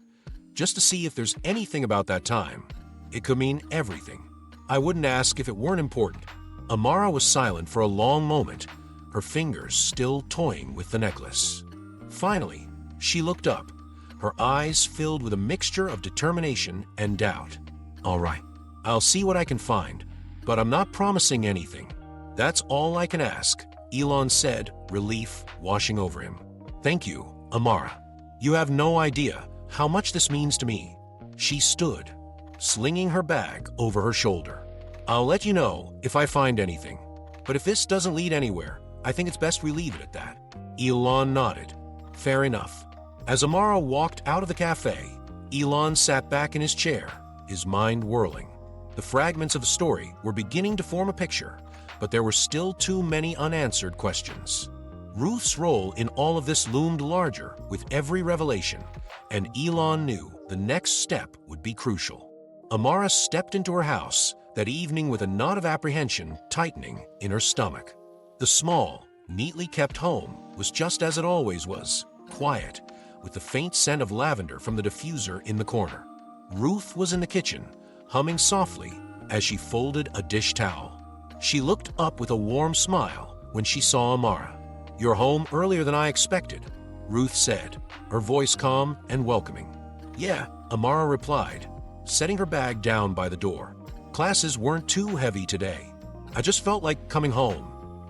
Speaker 1: just to see if there's anything about that time, it could mean everything. I wouldn't ask if it weren't important. Amara was silent for a long moment, her fingers still toying with the necklace. Finally, she looked up, her eyes filled with a mixture of determination and doubt. All right, I'll see what I can find, but I'm not promising anything. That's all I can ask, Elon said, relief washing over him. Thank you, Amara. You have no idea how much this means to me. She stood, slinging her bag over her shoulder. I'll let you know if I find anything, but if this doesn't lead anywhere, I think it's best we leave it at that. Elon nodded. Fair enough. As Amara walked out of the cafe, Elon sat back in his chair, his mind whirling. The fragments of the story were beginning to form a picture, but there were still too many unanswered questions. Ruth's role in all of this loomed larger with every revelation, and Elon knew the next step would be crucial. Amara stepped into her house that evening with a knot of apprehension tightening in her stomach. The small, neatly kept home was just as it always was, quiet, with the faint scent of lavender from the diffuser in the corner. Ruth was in the kitchen, humming softly as she folded a dish towel. She looked up with a warm smile when she saw Amara. "You're home earlier than I expected," Ruth said, her voice calm and welcoming. "Yeah," Amara replied, setting her bag down by the door. "Classes weren't too heavy today. I just felt like coming home."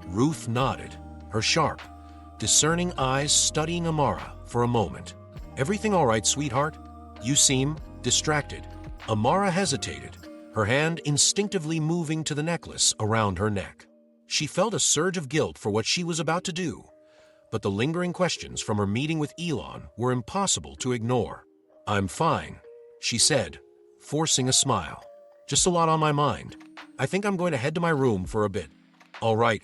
Speaker 1: Ruth nodded, her sharp, discerning eyes studying Amara for a moment. "Everything all right, sweetheart? You seem distracted." Amara hesitated, her hand instinctively moving to the necklace around her neck. She felt a surge of guilt for what she was about to do, but the lingering questions from her meeting with Elon were impossible to ignore. "I'm fine," she said, forcing a smile. "Just a lot on my mind. I think I'm going to head to my room for a bit." "All right,"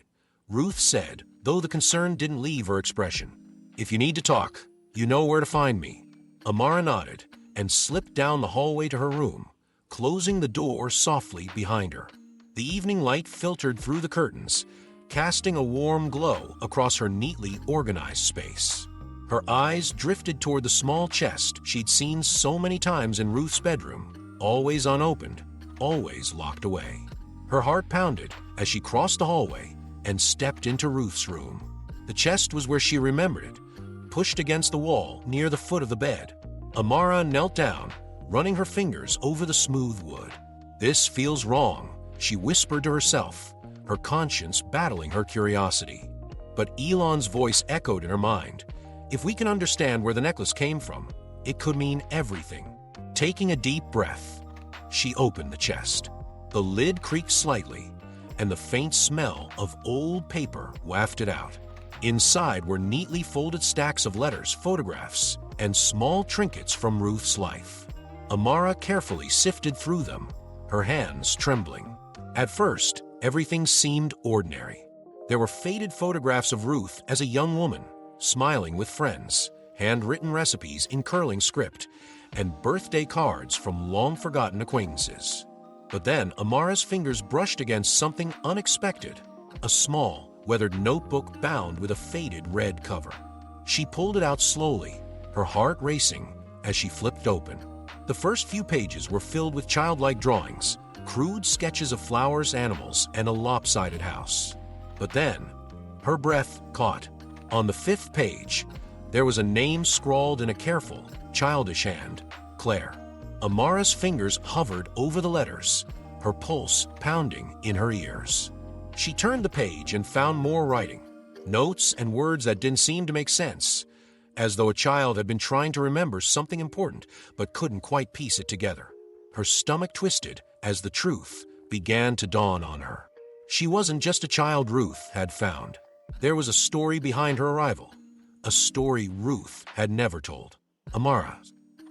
Speaker 1: Ruth said, though the concern didn't leave her expression. "If you need to talk, you know where to find me." Amara nodded and slipped down the hallway to her room, closing the door softly behind her. The evening light filtered through the curtains, casting a warm glow across her neatly organized space. Her eyes drifted toward the small chest she'd seen so many times in Ruth's bedroom, always unopened, always locked away. Her heart pounded as she crossed the hallway and stepped into Ruth's room. The chest was where she remembered it, pushed against the wall near the foot of the bed. Amara knelt down, running her fingers over the smooth wood. "This feels wrong," she whispered to herself, her conscience battling her curiosity. But Elon's voice echoed in her mind. If we can understand where the necklace came from, it could mean everything. Taking a deep breath, she opened the chest. The lid creaked slightly, and the faint smell of old paper wafted out. Inside were neatly folded stacks of letters, photographs, and small trinkets from Ruth's life. Amara carefully sifted through them, her hands trembling. At first, everything seemed ordinary. There were faded photographs of Ruth as a young woman, smiling with friends, handwritten recipes in curling script, and birthday cards from long-forgotten acquaintances. But then Amara's fingers brushed against something unexpected, a small, weathered notebook bound with a faded red cover. She pulled it out slowly, her heart racing as she flipped open. The first few pages were filled with childlike drawings, crude sketches of flowers, animals, and a lopsided house. But then, her breath caught. On the 5th page, there was a name scrawled in a careful, childish hand, Claire. Amara's fingers hovered over the letters, her pulse pounding in her ears. She turned the page and found more writing, notes and words that didn't seem to make sense, as though a child had been trying to remember something important but couldn't quite piece it together. Her stomach twisted as the truth began to dawn on her. She wasn't just a child Ruth had found. There was a story behind her arrival, a story Ruth had never told. "Amara."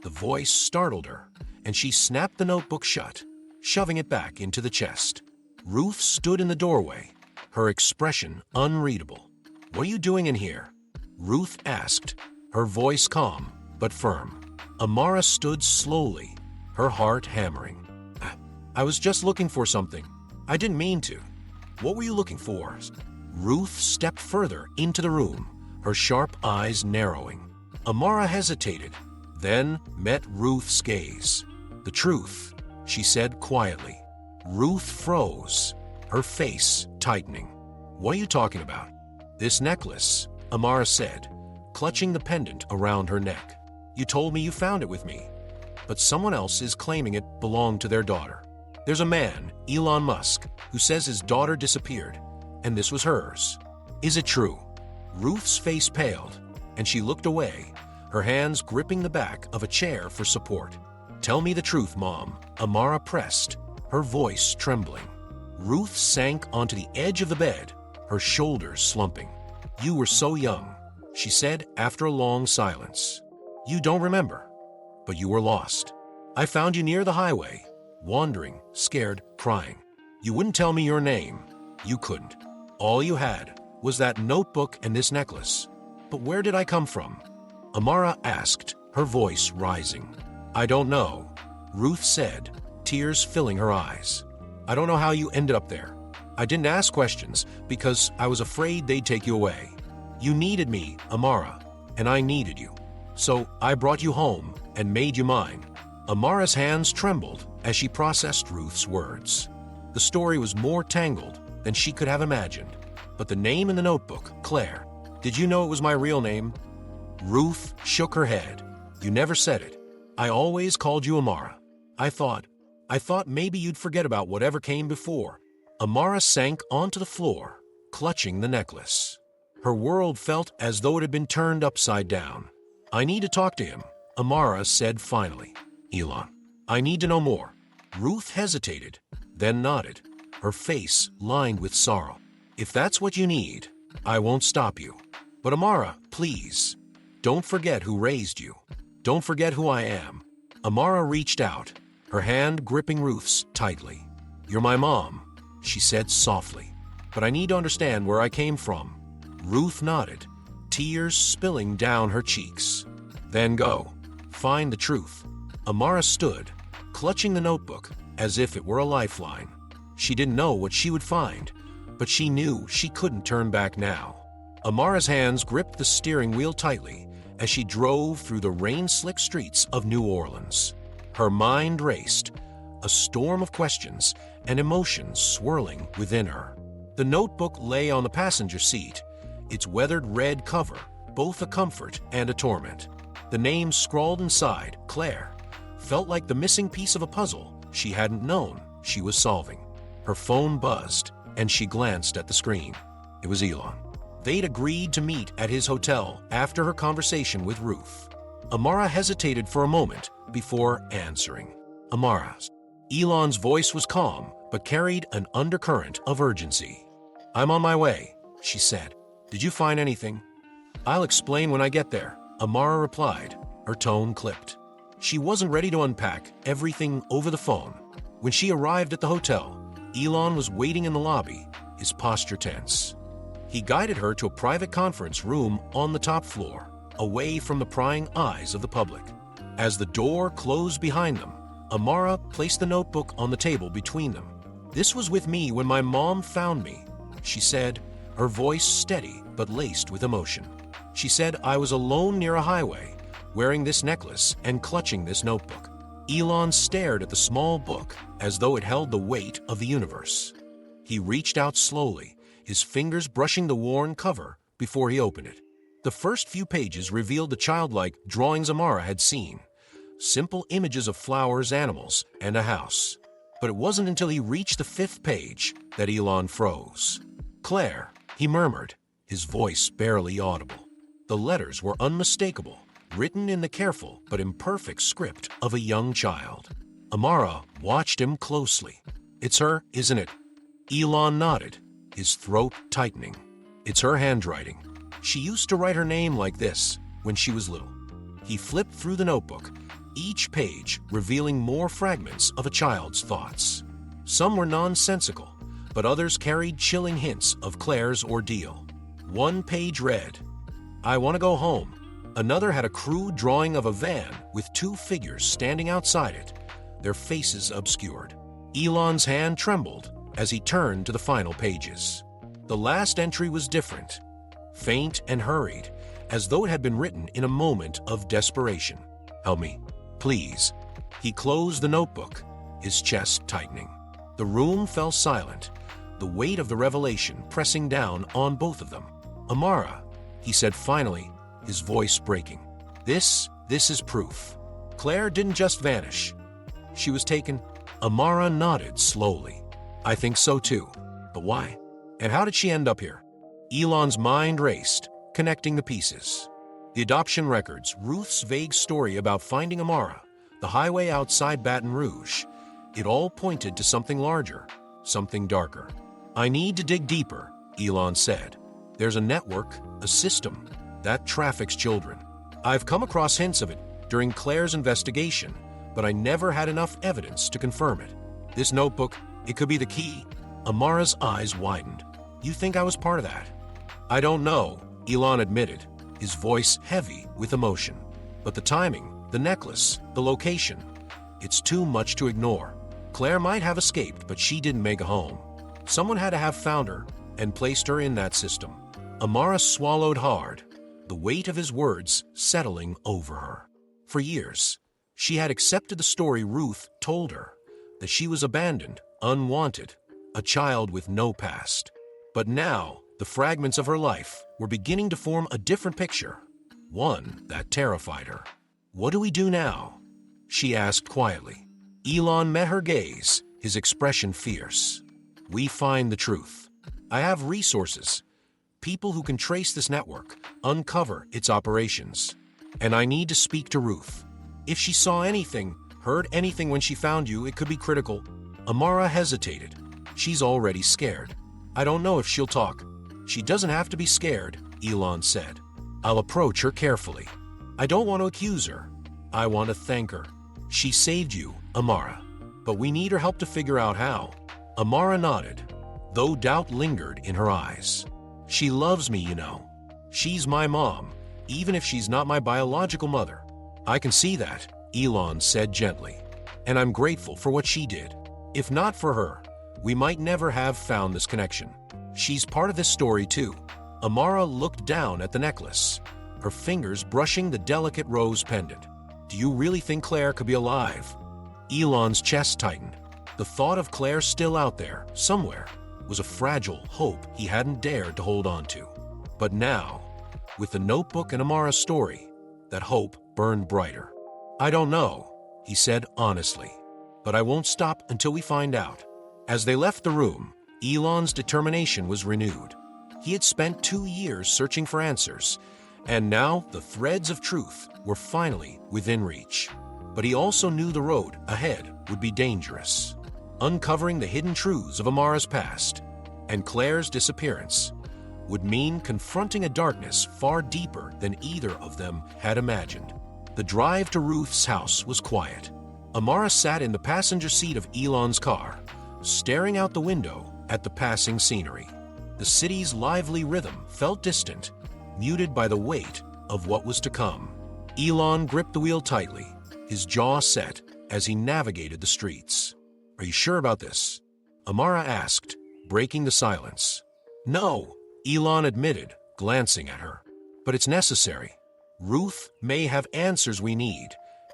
Speaker 1: The voice startled her, and she snapped the notebook shut, shoving it back into the chest. Ruth stood in the doorway, her expression unreadable. "What are you doing in here?" Ruth asked, her voice calm but firm. Amara stood slowly, her heart hammering. I was just looking for something. I didn't mean to. What were you looking for? Ruth stepped further into the room, her sharp eyes narrowing. Amara hesitated, then met Ruth's gaze. The truth, she said quietly. Ruth froze, her face tightening. What are you talking about? This necklace, Amara said, clutching the pendant around her neck. You told me you found it with me, but someone else is claiming it belonged to their daughter. There's a man, Elon Musk, who says his daughter disappeared, and this was hers. Is it true? Ruth's face paled, and she looked away, her hands gripping the back of a chair for support. Tell me the truth, Mom, Amara pressed, her voice trembling. Ruth sank onto the edge of the bed, her shoulders slumping. You were so young, she said after a long silence. You don't remember, but you were lost. I found you near the highway, wandering, scared, crying. You wouldn't tell me your name. You couldn't. All you had was that notebook and this necklace. But where did I come from? Amara asked, her voice rising. I don't know, Ruth said, tears filling her eyes. I don't know how you ended up there. I didn't ask questions because I was afraid they'd take you away. You needed me, Amara, and I needed you. So I brought you home and made you mine. Amara's hands trembled as she processed Ruth's words. The story was more tangled than she could have imagined. But the name in the notebook, Claire, did you know it was my real name? Ruth shook her head. You never said it. I always called you Amara. I thought maybe you'd forget about whatever came before. Amara sank onto the floor, clutching the necklace. Her world felt as though it had been turned upside down. I need to talk to him, Amara said finally. Elon, I need to know more. Ruth hesitated, then nodded, her face lined with sorrow. If that's what you need, I won't stop you. But Amara, please, don't forget who raised you. Don't forget who I am. Amara reached out, her hand gripping Ruth's tightly. You're my mom, she said softly, but I need to understand where I came from. Ruth nodded, tears spilling down her cheeks. Then go. Find the truth. Amara stood, clutching the notebook as if it were a lifeline. She didn't know what she would find, but she knew she couldn't turn back now. Amara's hands gripped the steering wheel tightly as she drove through the rain-slick streets of New Orleans. Her mind raced, a storm of questions and emotions swirling within her. The notebook lay on the passenger seat, its weathered red cover both a comfort and a torment. The name scrawled inside, Claire, felt like the missing piece of a puzzle she hadn't known she was solving. Her phone buzzed, and she glanced at the screen. It was Elon. They'd agreed to meet at his hotel after her conversation with Ruth. Amara hesitated for a moment before answering. Amara. Elon's voice was calm, but carried an undercurrent of urgency. I'm on my way, she said. Did you find anything? I'll explain when I get there, Amara replied, her tone clipped. She wasn't ready to unpack everything over the phone. When she arrived at the hotel, Elon was waiting in the lobby, his posture tense. He guided her to a private conference room on the top floor, away from the prying eyes of the public. As the door closed behind them, Amara placed the notebook on the table between them. This was with me when my mom found me, she said, her voice steady but laced with emotion. She said I was alone near a highway, wearing this necklace and clutching this notebook. Elon stared at the small book as though it held the weight of the universe. He reached out slowly, his fingers brushing the worn cover before he opened it. The first few pages revealed the childlike drawings Amara had seen, simple images of flowers, animals, and a house. But it wasn't until he reached the 5th page that Elon froze. Claire, he murmured, his voice barely audible. The letters were unmistakable, written in the careful but imperfect script of a young child. Amara watched him closely. It's her, isn't it? Elon nodded, his throat tightening. It's her handwriting. She used to write her name like this when she was little. He flipped through the notebook, each page revealing more fragments of a child's thoughts. Some were nonsensical, but others carried chilling hints of Claire's ordeal. One page read, I want to go home. Another had a crude drawing of a van with two figures standing outside it, their faces obscured. Elon's hand trembled as he turned to the final pages. The last entry was different, faint and hurried, as though it had been written in a moment of desperation. Help me, please. He closed the notebook, his chest tightening. The room fell silent, the weight of the revelation pressing down on both of them. Amara, he said finally, his voice breaking. This is proof. Claire didn't just vanish. She was taken. Amara nodded slowly. I think so too. But why? And how did she end up here? Elon's mind raced, connecting the pieces. The adoption records, Ruth's vague story about finding Amara, the highway outside Baton Rouge. It all pointed to something larger, something darker. I need to dig deeper, Elon said. There's a network, a system, that traffics children. I've come across hints of it during Claire's investigation, but I never had enough evidence to confirm it. This notebook, it could be the key. Amara's eyes widened. You think I was part of that? I don't know, Elon admitted, his voice heavy with emotion. But the timing, the necklace, the location, it's too much to ignore. Claire might have escaped, but she didn't make a home. Someone had to have found her and placed her in that system. Amara swallowed hard, the weight of his words settling over her. For years, she had accepted the story Ruth told her, that she was abandoned, unwanted, a child with no past. But now, the fragments of her life were beginning to form a different picture, one that terrified her. What do we do now? She asked quietly. Elon met her gaze, his expression fierce. We find the truth. I have resources, people who can trace this network, uncover its operations. And I need to speak to Ruth. If she saw anything, heard anything when she found you, it could be critical. Amara hesitated. She's already scared. I don't know if she'll talk. She doesn't have to be scared, Elon said. I'll approach her carefully. I don't want to accuse her. I want to thank her. She saved you, Amara. But we need her help to figure out how. Amara nodded, though doubt lingered in her eyes. She loves me, you know. She's my mom, even if she's not my biological mother. I can see that, Elon said gently. And I'm grateful for what she did. If not for her, we might never have found this connection. She's part of this story too. Amara looked down at the necklace, her fingers brushing the delicate rose pendant. Do you really think Claire could be alive? Elon's chest tightened. The thought of Claire still out there, somewhere, was a fragile hope he hadn't dared to hold on to. But now, with the notebook and Amara's story, that hope burned brighter. I don't know, he said honestly, but I won't stop until we find out. As they left the room, Elon's determination was renewed. He had spent 2 years searching for answers, and now the threads of truth were finally within reach. But he also knew the road ahead would be dangerous. Uncovering the hidden truths of Amara's past and Claire's disappearance would mean confronting a darkness far deeper than either of them had imagined. The drive to Ruth's house was quiet. Amara sat in the passenger seat of Elon's car, staring out the window at the passing scenery. The city's lively rhythm felt distant, muted by the weight of what was to come. Elon gripped the wheel tightly, his jaw set as he navigated the streets. Are you sure about this? Amara asked, breaking the silence. No, Elon admitted, glancing at her. But it's necessary. Ruth may have answers we need,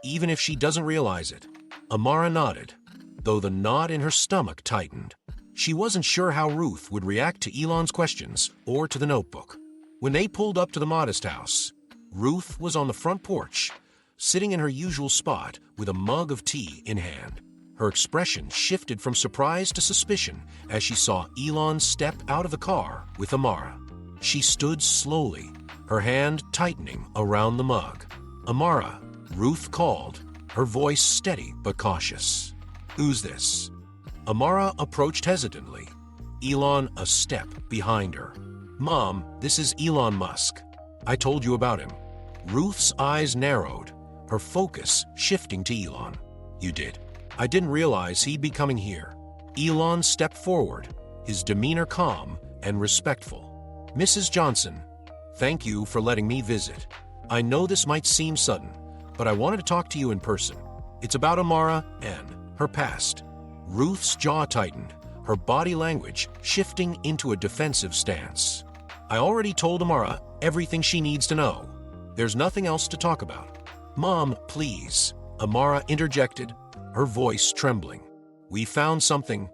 Speaker 1: even if she doesn't realize it. Amara nodded, though the knot in her stomach tightened. She wasn't sure how Ruth would react to Elon's questions or to the notebook. When they pulled up to the Modest house, Ruth was on the front porch, sitting in her usual spot with a mug of tea in hand. Her expression shifted from surprise to suspicion as she saw Elon step out of the car with Amara. She stood slowly, her hand tightening around the mug. Amara, Ruth called, her voice steady but cautious. Who's this? Amara approached hesitantly, Elon a step behind her. Mom, this is Elon Musk. I told you about him. Ruth's eyes narrowed, her focus shifting to Elon. You did. I didn't realize he'd be coming here. Elon stepped forward, his demeanor calm and respectful. Mrs. Johnson, Thank you for letting me visit. I know this might seem sudden, but I wanted to talk to you in person. It's about Amara and her past. Ruth's jaw tightened, her body language shifting into a defensive stance. I already told Amara everything she needs to know. There's nothing else to talk about. Mom, please, Amara interjected, her voice trembling. We found something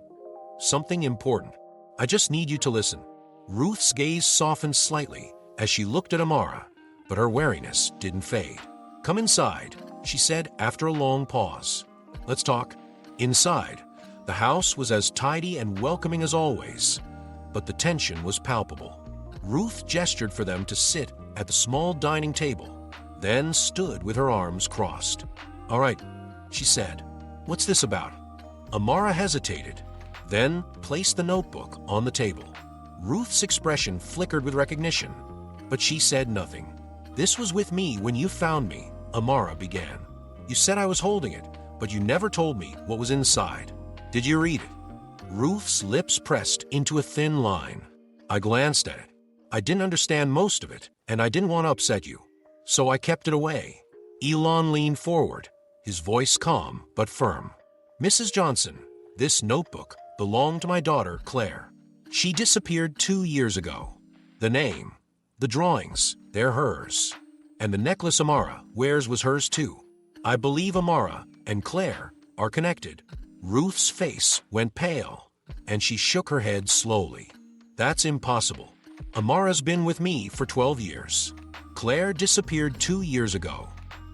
Speaker 1: important. I just need you to listen. Ruth's gaze softened slightly as she looked at Amara, but her wariness didn't fade. Come inside, she said after a long pause. Let's talk. Inside, the house was as tidy and welcoming as always, but the tension was palpable. Ruth gestured for them to sit at the small dining table, then stood with her arms crossed. All right, she said. What's this about? Amara hesitated, then placed the notebook on the table. Ruth's expression flickered with recognition, but she said nothing. This was with me when you found me, Amara began. You said I was holding it, but you never told me what was inside. Did you read it? Ruth's lips pressed into a thin line. I glanced at it. I didn't understand most of it, and I didn't want to upset you, so I kept it away. Elon leaned forward, his voice calm but firm. Mrs. Johnson, this notebook belonged to my daughter, Claire. She disappeared 2 years ago. The name, the drawings, they're hers. And the necklace Amara wears was hers too. I believe Amara and Claire are connected. Ruth's face went pale, and she shook her head slowly. That's impossible. Amara's been with me for 12 years. Claire disappeared 2 years ago.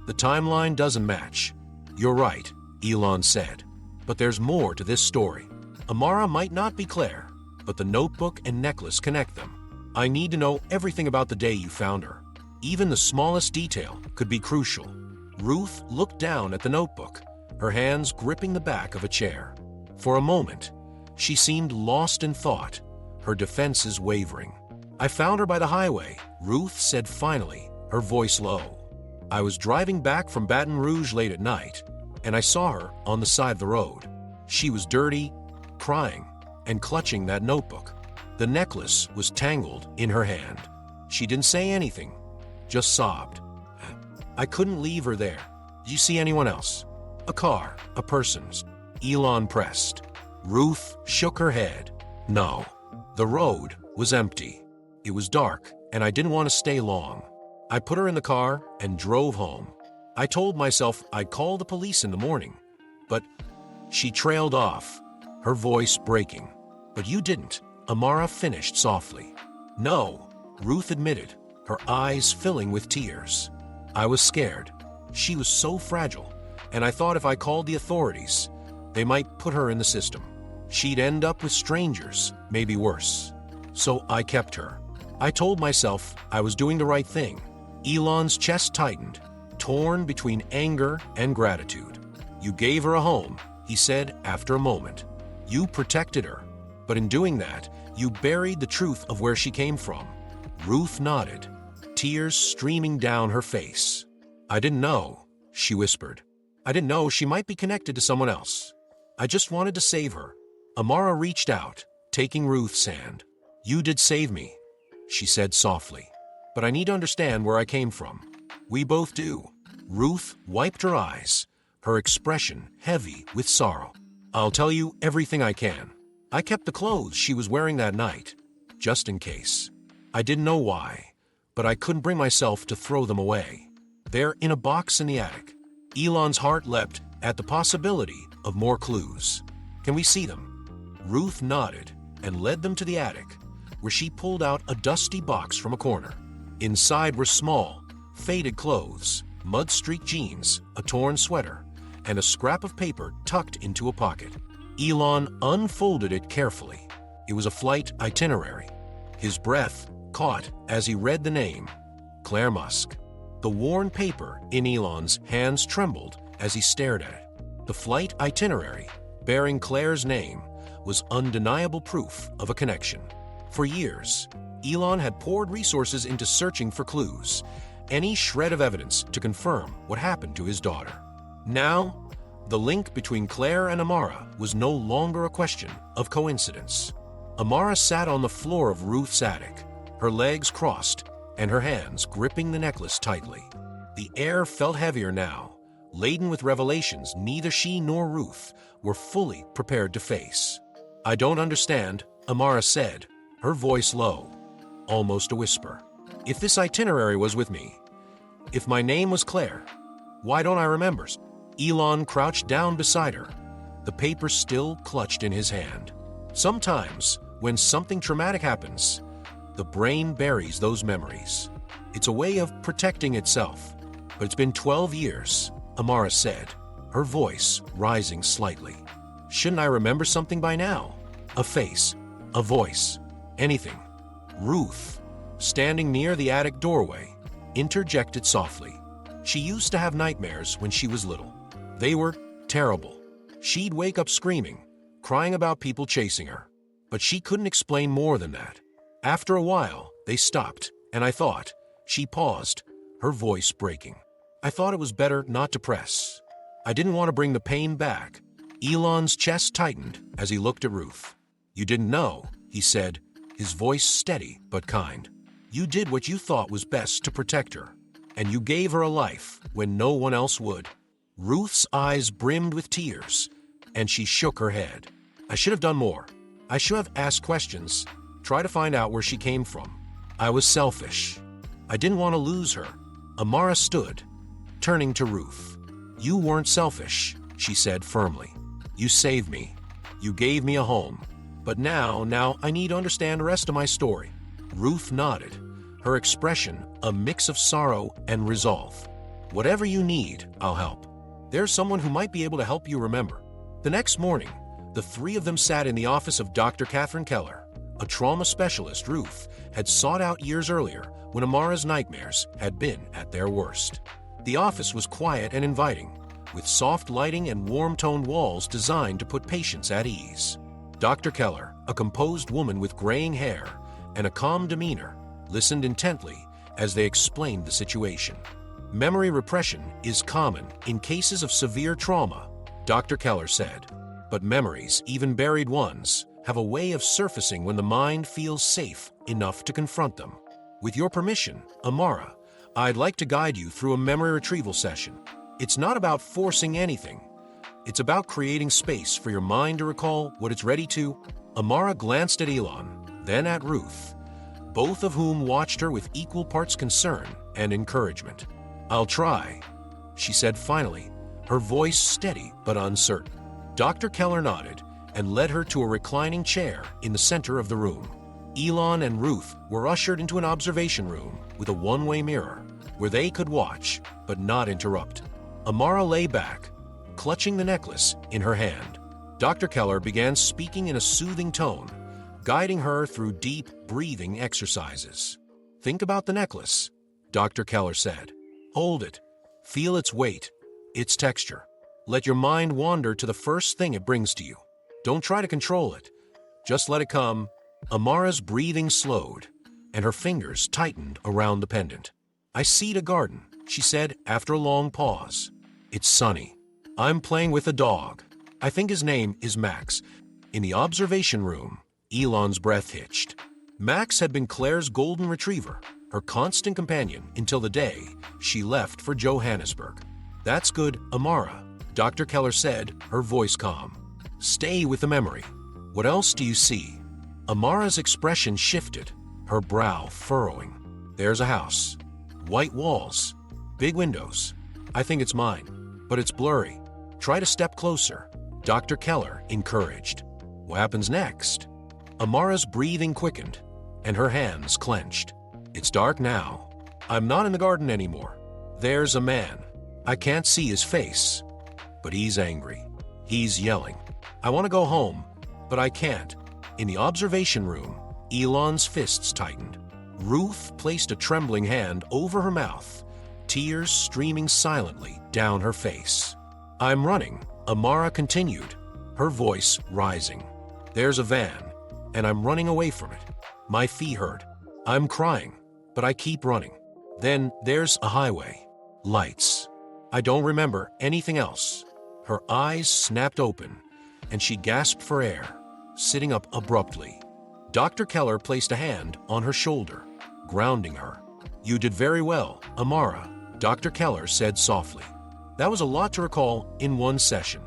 Speaker 1: The timeline doesn't match. You're right, Elon said. But there's more to this story. Amara might not be Claire, but the notebook and necklace connect them. I need to know everything about the day you found her. Even the smallest detail could be crucial. Ruth looked down at the notebook, her hands gripping the back of a chair. For a moment, she seemed lost in thought, her defenses wavering. I found her by the highway, Ruth said finally, her voice low. I was driving back from Baton Rouge late at night, and I saw her on the side of the road. She was dirty, crying, and clutching that notebook. The necklace was tangled in her hand. She didn't say anything, just sobbed. I couldn't leave her there. Did you see anyone else? A car, a person's. Elon pressed. Ruth shook her head. No. The road was empty. It was dark, and I didn't want to stay long. I put her in the car and drove home. I told myself I'd call the police in the morning, but she trailed off, her voice breaking. But you didn't, Amara finished softly. No, Ruth admitted, her eyes filling with tears. I was scared. She was so fragile, and I thought if I called the authorities, they might put her in the system. She'd end up with strangers, maybe worse. So I kept her. I told myself I was doing the right thing. Elon's chest tightened, torn between anger and gratitude. You gave her a home, he said after a moment. You protected her, but in doing that, you buried the truth of where she came from. Ruth nodded, tears streaming down her face. I didn't know, she whispered. I didn't know she might be connected to someone else. I just wanted to save her. Amara reached out, taking Ruth's hand. You did save me, she said softly. But I need to understand where I came from. We both do. Ruth wiped her eyes, her expression heavy with sorrow. I'll tell you everything I can. I kept the clothes she was wearing that night, just in case. I didn't know why, but I couldn't bring myself to throw them away. They're in a box in the attic. Elon's heart leapt at the possibility of more clues. Can we see them? Ruth nodded and led them to the attic, where she pulled out a dusty box from a corner. Inside were small, faded clothes, mud-streaked jeans, a torn sweater, and a scrap of paper tucked into a pocket. Elon unfolded it carefully. It was a flight itinerary. His breath caught as he read the name, Claire Musk. The worn paper in Elon's hands trembled as he stared at it. The flight itinerary, bearing Claire's name, was undeniable proof of a connection. For years, Elon had poured resources into searching for clues, any shred of evidence to confirm what happened to his daughter. Now, the link between Claire and Amara was no longer a question of coincidence. Amara sat on the floor of Ruth's attic, her legs crossed, and her hands gripping the necklace tightly. The air felt heavier now, laden with revelations neither she nor Ruth were fully prepared to face. "I don't understand," Amara said, her voice low, almost a whisper. "If this itinerary was with me, if my name was Claire, why don't I remember?" Elon crouched down beside her, the paper still clutched in his hand. Sometimes, when something traumatic happens, the brain buries those memories. It's a way of protecting itself. But it's been 12 years, Amara said, her voice rising slightly. "Shouldn't I remember something by now? A face, a voice, anything." Ruth, standing near the attic doorway, interjected softly. She used to have nightmares when she was little. They were terrible. She'd wake up screaming, crying about people chasing her. But she couldn't explain more than that. After a while, they stopped, and I thought, she paused, her voice breaking. I thought it was better not to press. I didn't want to bring the pain back. Elon's chest tightened as he looked at Ruth. "You didn't know," he said, his voice steady but kind. "You did what you thought was best to protect her, and you gave her a life when no one else would." Ruth's eyes brimmed with tears, and she shook her head. "I should have done more. I should have asked questions, try to find out where she came from. I was selfish. I didn't want to lose her." Amara stood, turning to Ruth. "You weren't selfish," she said firmly. "You saved me. You gave me a home. But now I need to understand the rest of my story." Ruth nodded, her expression a mix of sorrow and resolve. "Whatever you need, I'll help. There's someone who might be able to help you remember." The next morning, the three of them sat in the office of Dr. Catherine Keller, a trauma specialist Ruth had sought out years earlier when Amara's nightmares had been at their worst. The office was quiet and inviting, with soft lighting and warm-toned walls designed to put patients at ease. Dr. Keller, a composed woman with graying hair and a calm demeanor, listened intently as they explained the situation. "Memory repression is common in cases of severe trauma," Dr. Keller said. "But memories, even buried ones, have a way of surfacing when the mind feels safe enough to confront them. With your permission, Amara, I'd like to guide you through a memory retrieval session. It's not about forcing anything. It's about creating space for your mind to recall what it's ready to." Amara glanced at Elon, then at Ruth, both of whom watched her with equal parts concern and encouragement. "I'll try," she said finally, her voice steady but uncertain. Dr. Keller nodded and led her to a reclining chair in the center of the room. Elon and Ruth were ushered into an observation room with a one-way mirror where they could watch but not interrupt. Amara lay back, clutching the necklace in her hand. Dr. Keller began speaking in a soothing tone, guiding her through deep breathing exercises. "Think about the necklace," Dr. Keller said. "Hold it. Feel its weight, its texture. Let your mind wander to the first thing it brings to you. Don't try to control it. Just let it come." Amara's breathing slowed, and her fingers tightened around the pendant. "I see the garden," she said after a long pause. "It's sunny. I'm playing with a dog. I think his name is Max." In the observation room, Elon's breath hitched. Max had been Claire's golden retriever, her constant companion until the day she left for Johannesburg. "That's good, Amara," Dr. Keller said, her voice calm. "Stay with the memory. What else do you see?" Amara's expression shifted, her brow furrowing. "There's a house. White walls. Big windows. I think it's mine, but it's blurry. Try to step closer," Dr. Keller encouraged. "What happens next?" Amara's breathing quickened, and her hands clenched. "It's dark now. I'm not in the garden anymore. There's a man. I can't see his face, but he's angry. He's yelling. I want to go home, but I can't." In the observation room, Elon's fists tightened. Ruth placed a trembling hand over her mouth, tears streaming silently down her face. "I'm running," Amara continued, her voice rising. "There's a van, and I'm running away from it. My feet hurt. I'm crying, but I keep running. Then there's a highway. Lights. I don't remember anything else." Her eyes snapped open, and she gasped for air, sitting up abruptly. Dr. Keller placed a hand on her shoulder, grounding her. You did very well, Amara, Dr. Keller said softly. That was a lot to recall in one session.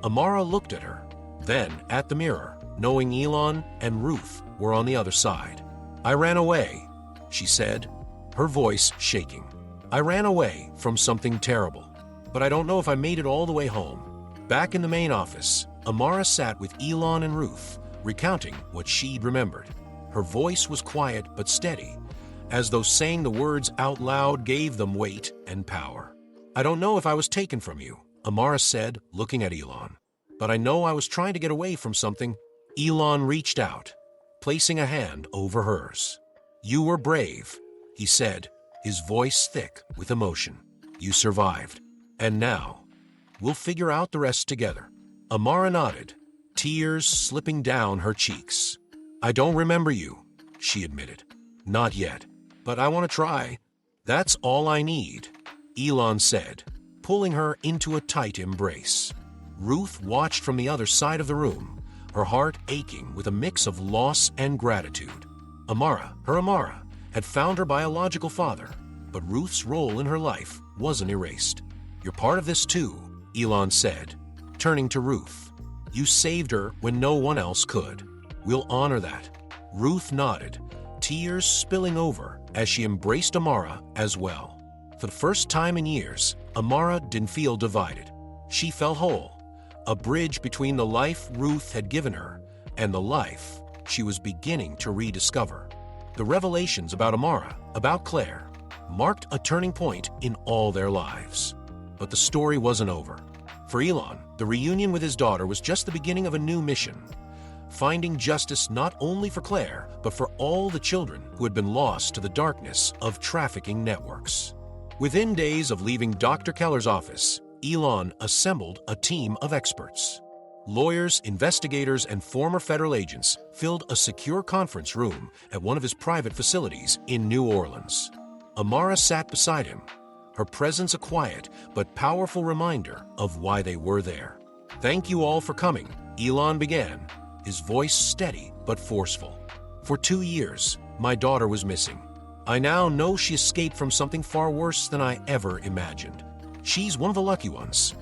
Speaker 1: Amara looked at her, then at the mirror, knowing Elon and Ruth were on the other side. I ran away, she said, her voice shaking. I ran away from something terrible, but I don't know if I made it all the way home. Back in the main office, Amara sat with Elon and Ruth, recounting what she'd remembered. Her voice was quiet but steady, as though saying the words out loud gave them weight and power. I don't know if I was taken from you, Amara said, looking at Elon. But I know I was trying to get away from something. Elon reached out, placing a hand over hers. You were brave, he said, his voice thick with emotion. You survived. And now, we'll figure out the rest together. Amara nodded, tears slipping down her cheeks. I don't remember you, she admitted. Not yet, but I want to try. That's all I need, Elon said, pulling her into a tight embrace. Ruth watched from the other side of the room, her heart aching with a mix of loss and gratitude. Amara, had found her biological father, but Ruth's role in her life wasn't erased. You're part of this too, Elon said, turning to Ruth. You saved her when no one else could. We'll honor that. Ruth nodded, tears spilling over as she embraced Amara as well. For the first time in years, Amara didn't feel divided. She felt whole, a bridge between the life Ruth had given her and the life she was beginning to rediscover. The revelations about Amara, about Claire, marked a turning point in all their lives. But the story wasn't over. For Elon, the reunion with his daughter was just the beginning of a new mission, finding justice not only for Claire, but for all the children who had been lost to the darkness of trafficking networks. Within days of leaving Dr. Keller's office, Elon assembled a team of experts. Lawyers, investigators, and former federal agents filled a secure conference room at one of his private facilities in New Orleans. Amara sat beside him, her presence a quiet but powerful reminder of why they were there. Thank you all for coming, Elon began, his voice steady but forceful. For 2 years, my daughter was missing. I now know she escaped from something far worse than I ever imagined. She's one of the lucky ones,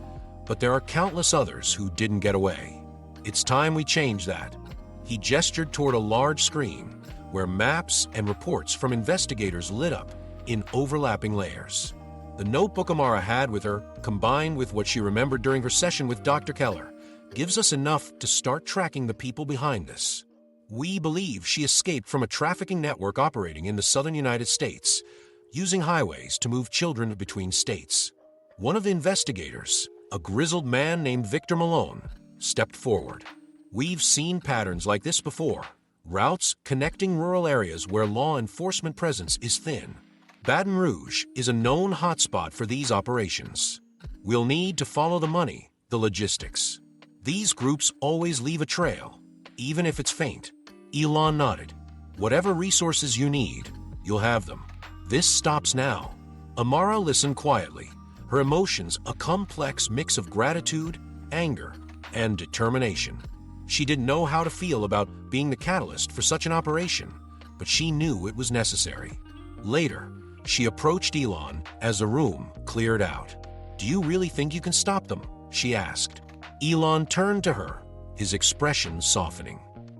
Speaker 1: but there are countless others who didn't get away. It's time we change that. He gestured toward a large screen where maps and reports from investigators lit up in overlapping layers. The notebook Amara had with her, combined with what she remembered during her session with Dr. Keller, gives us enough to start tracking the people behind this. We believe she escaped from a trafficking network operating in the southern United States, using highways to move children between states. One of the investigators, a grizzled man named Victor Malone, stepped forward. We've seen patterns like this before, routes connecting rural areas where law enforcement presence is thin. Baton Rouge is a known hotspot for these operations. We'll need to follow the money, the logistics. These groups always leave a trail, even if it's faint. Elon nodded. Whatever resources you need, you'll have them. This stops now. Amara listened quietly, her emotions a complex mix of gratitude, anger, and determination. She didn't know how to feel about being the catalyst for such an operation, but she knew it was necessary. Later, she approached Elon as the room cleared out. Do you really think you can stop them? She asked. Elon turned to her, his expression softening.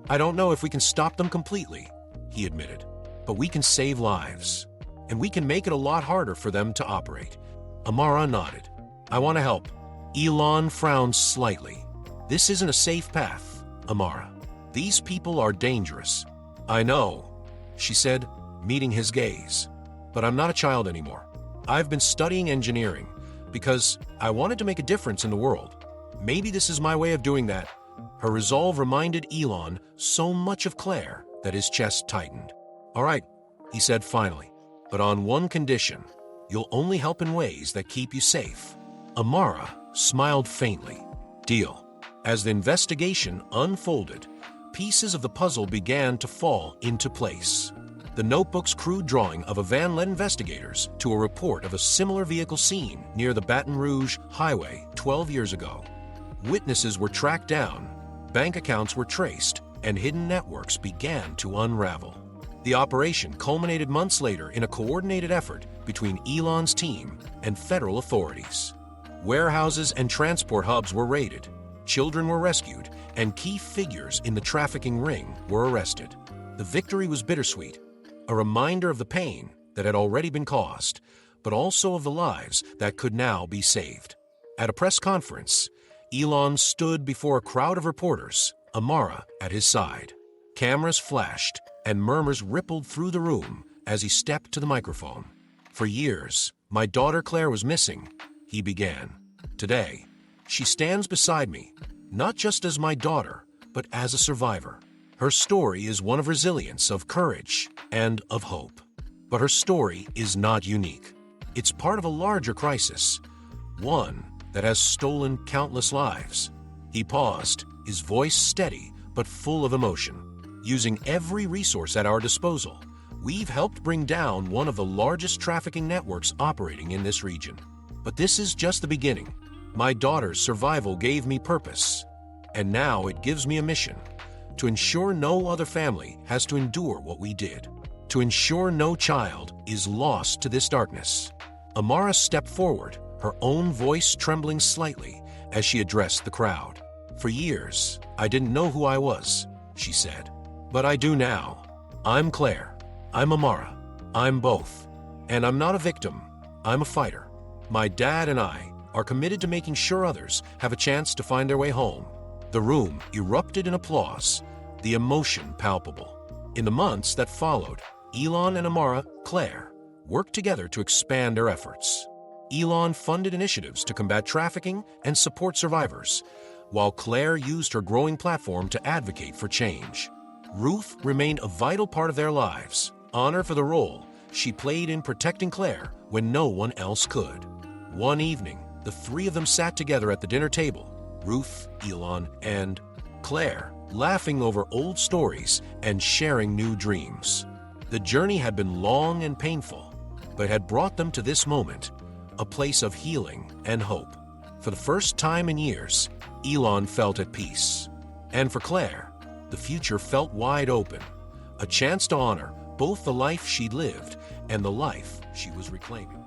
Speaker 1: I don't know if we can stop them completely, he admitted, but we can save lives, and we can make it a lot harder for them to operate. Amara nodded. I want to help. Elon frowned slightly. This isn't a safe path, Amara. These people are dangerous. I know, she said, meeting his gaze. But I'm not a child anymore. I've been studying engineering because I wanted to make a difference in the world. Maybe this is my way of doing that. Her resolve reminded Elon so much of Claire that his chest tightened. All right, he said finally, but on one condition. You'll only help in ways that keep you safe. Amara smiled faintly. Deal. As the investigation unfolded, pieces of the puzzle began to fall into place. The notebook's crude drawing of a van led investigators to a report of a similar vehicle seen near the Baton Rouge highway 12 years ago. Witnesses were tracked down, bank accounts were traced, and hidden networks began to unravel. The operation culminated months later in a coordinated effort between Elon's team and federal authorities. Warehouses and transport hubs were raided, children were rescued, and key figures in the trafficking ring were arrested. The victory was bittersweet, a reminder of the pain that had already been caused, but also of the lives that could now be saved. At a press conference, Elon stood before a crowd of reporters, Amara at his side. Cameras flashed, and murmurs rippled through the room as he stepped to the microphone. "For years, my daughter Claire was missing," he began. "Today, she stands beside me, not just as my daughter, but as a survivor. Her story is one of resilience, of courage, and of hope. But her story is not unique. It's part of a larger crisis, one that has stolen countless lives." He paused, his voice steady but full of emotion. "Using every resource at our disposal, we've helped bring down one of the largest trafficking networks operating in this region. But this is just the beginning. My daughter's survival gave me purpose, and now it gives me a mission: to ensure no other family has to endure what we did, to ensure no child is lost to this darkness." Amara stepped forward, her own voice trembling slightly as she addressed the crowd. "For years, I didn't know who I was," she said. "But I do now. I'm Claire. I'm Amara. I'm both. And I'm not a victim. I'm a fighter. My dad and I are committed to making sure others have a chance to find their way home." The room erupted in applause, the emotion palpable. In the months that followed, Elon and Amara, Claire, worked together to expand their efforts. Elon funded initiatives to combat trafficking and support survivors, while Claire used her growing platform to advocate for change. Ruth remained a vital part of their lives, honored for the role she played in protecting Claire when no one else could. One evening, the three of them sat together at the dinner table, Ruth, Elon, and Claire, laughing over old stories and sharing new dreams. The journey had been long and painful, but had brought them to this moment, a place of healing and hope. For the first time in years, Elon felt at peace. And for Claire, the future felt wide open, a chance to honor both the life she'd lived and the life she was reclaiming.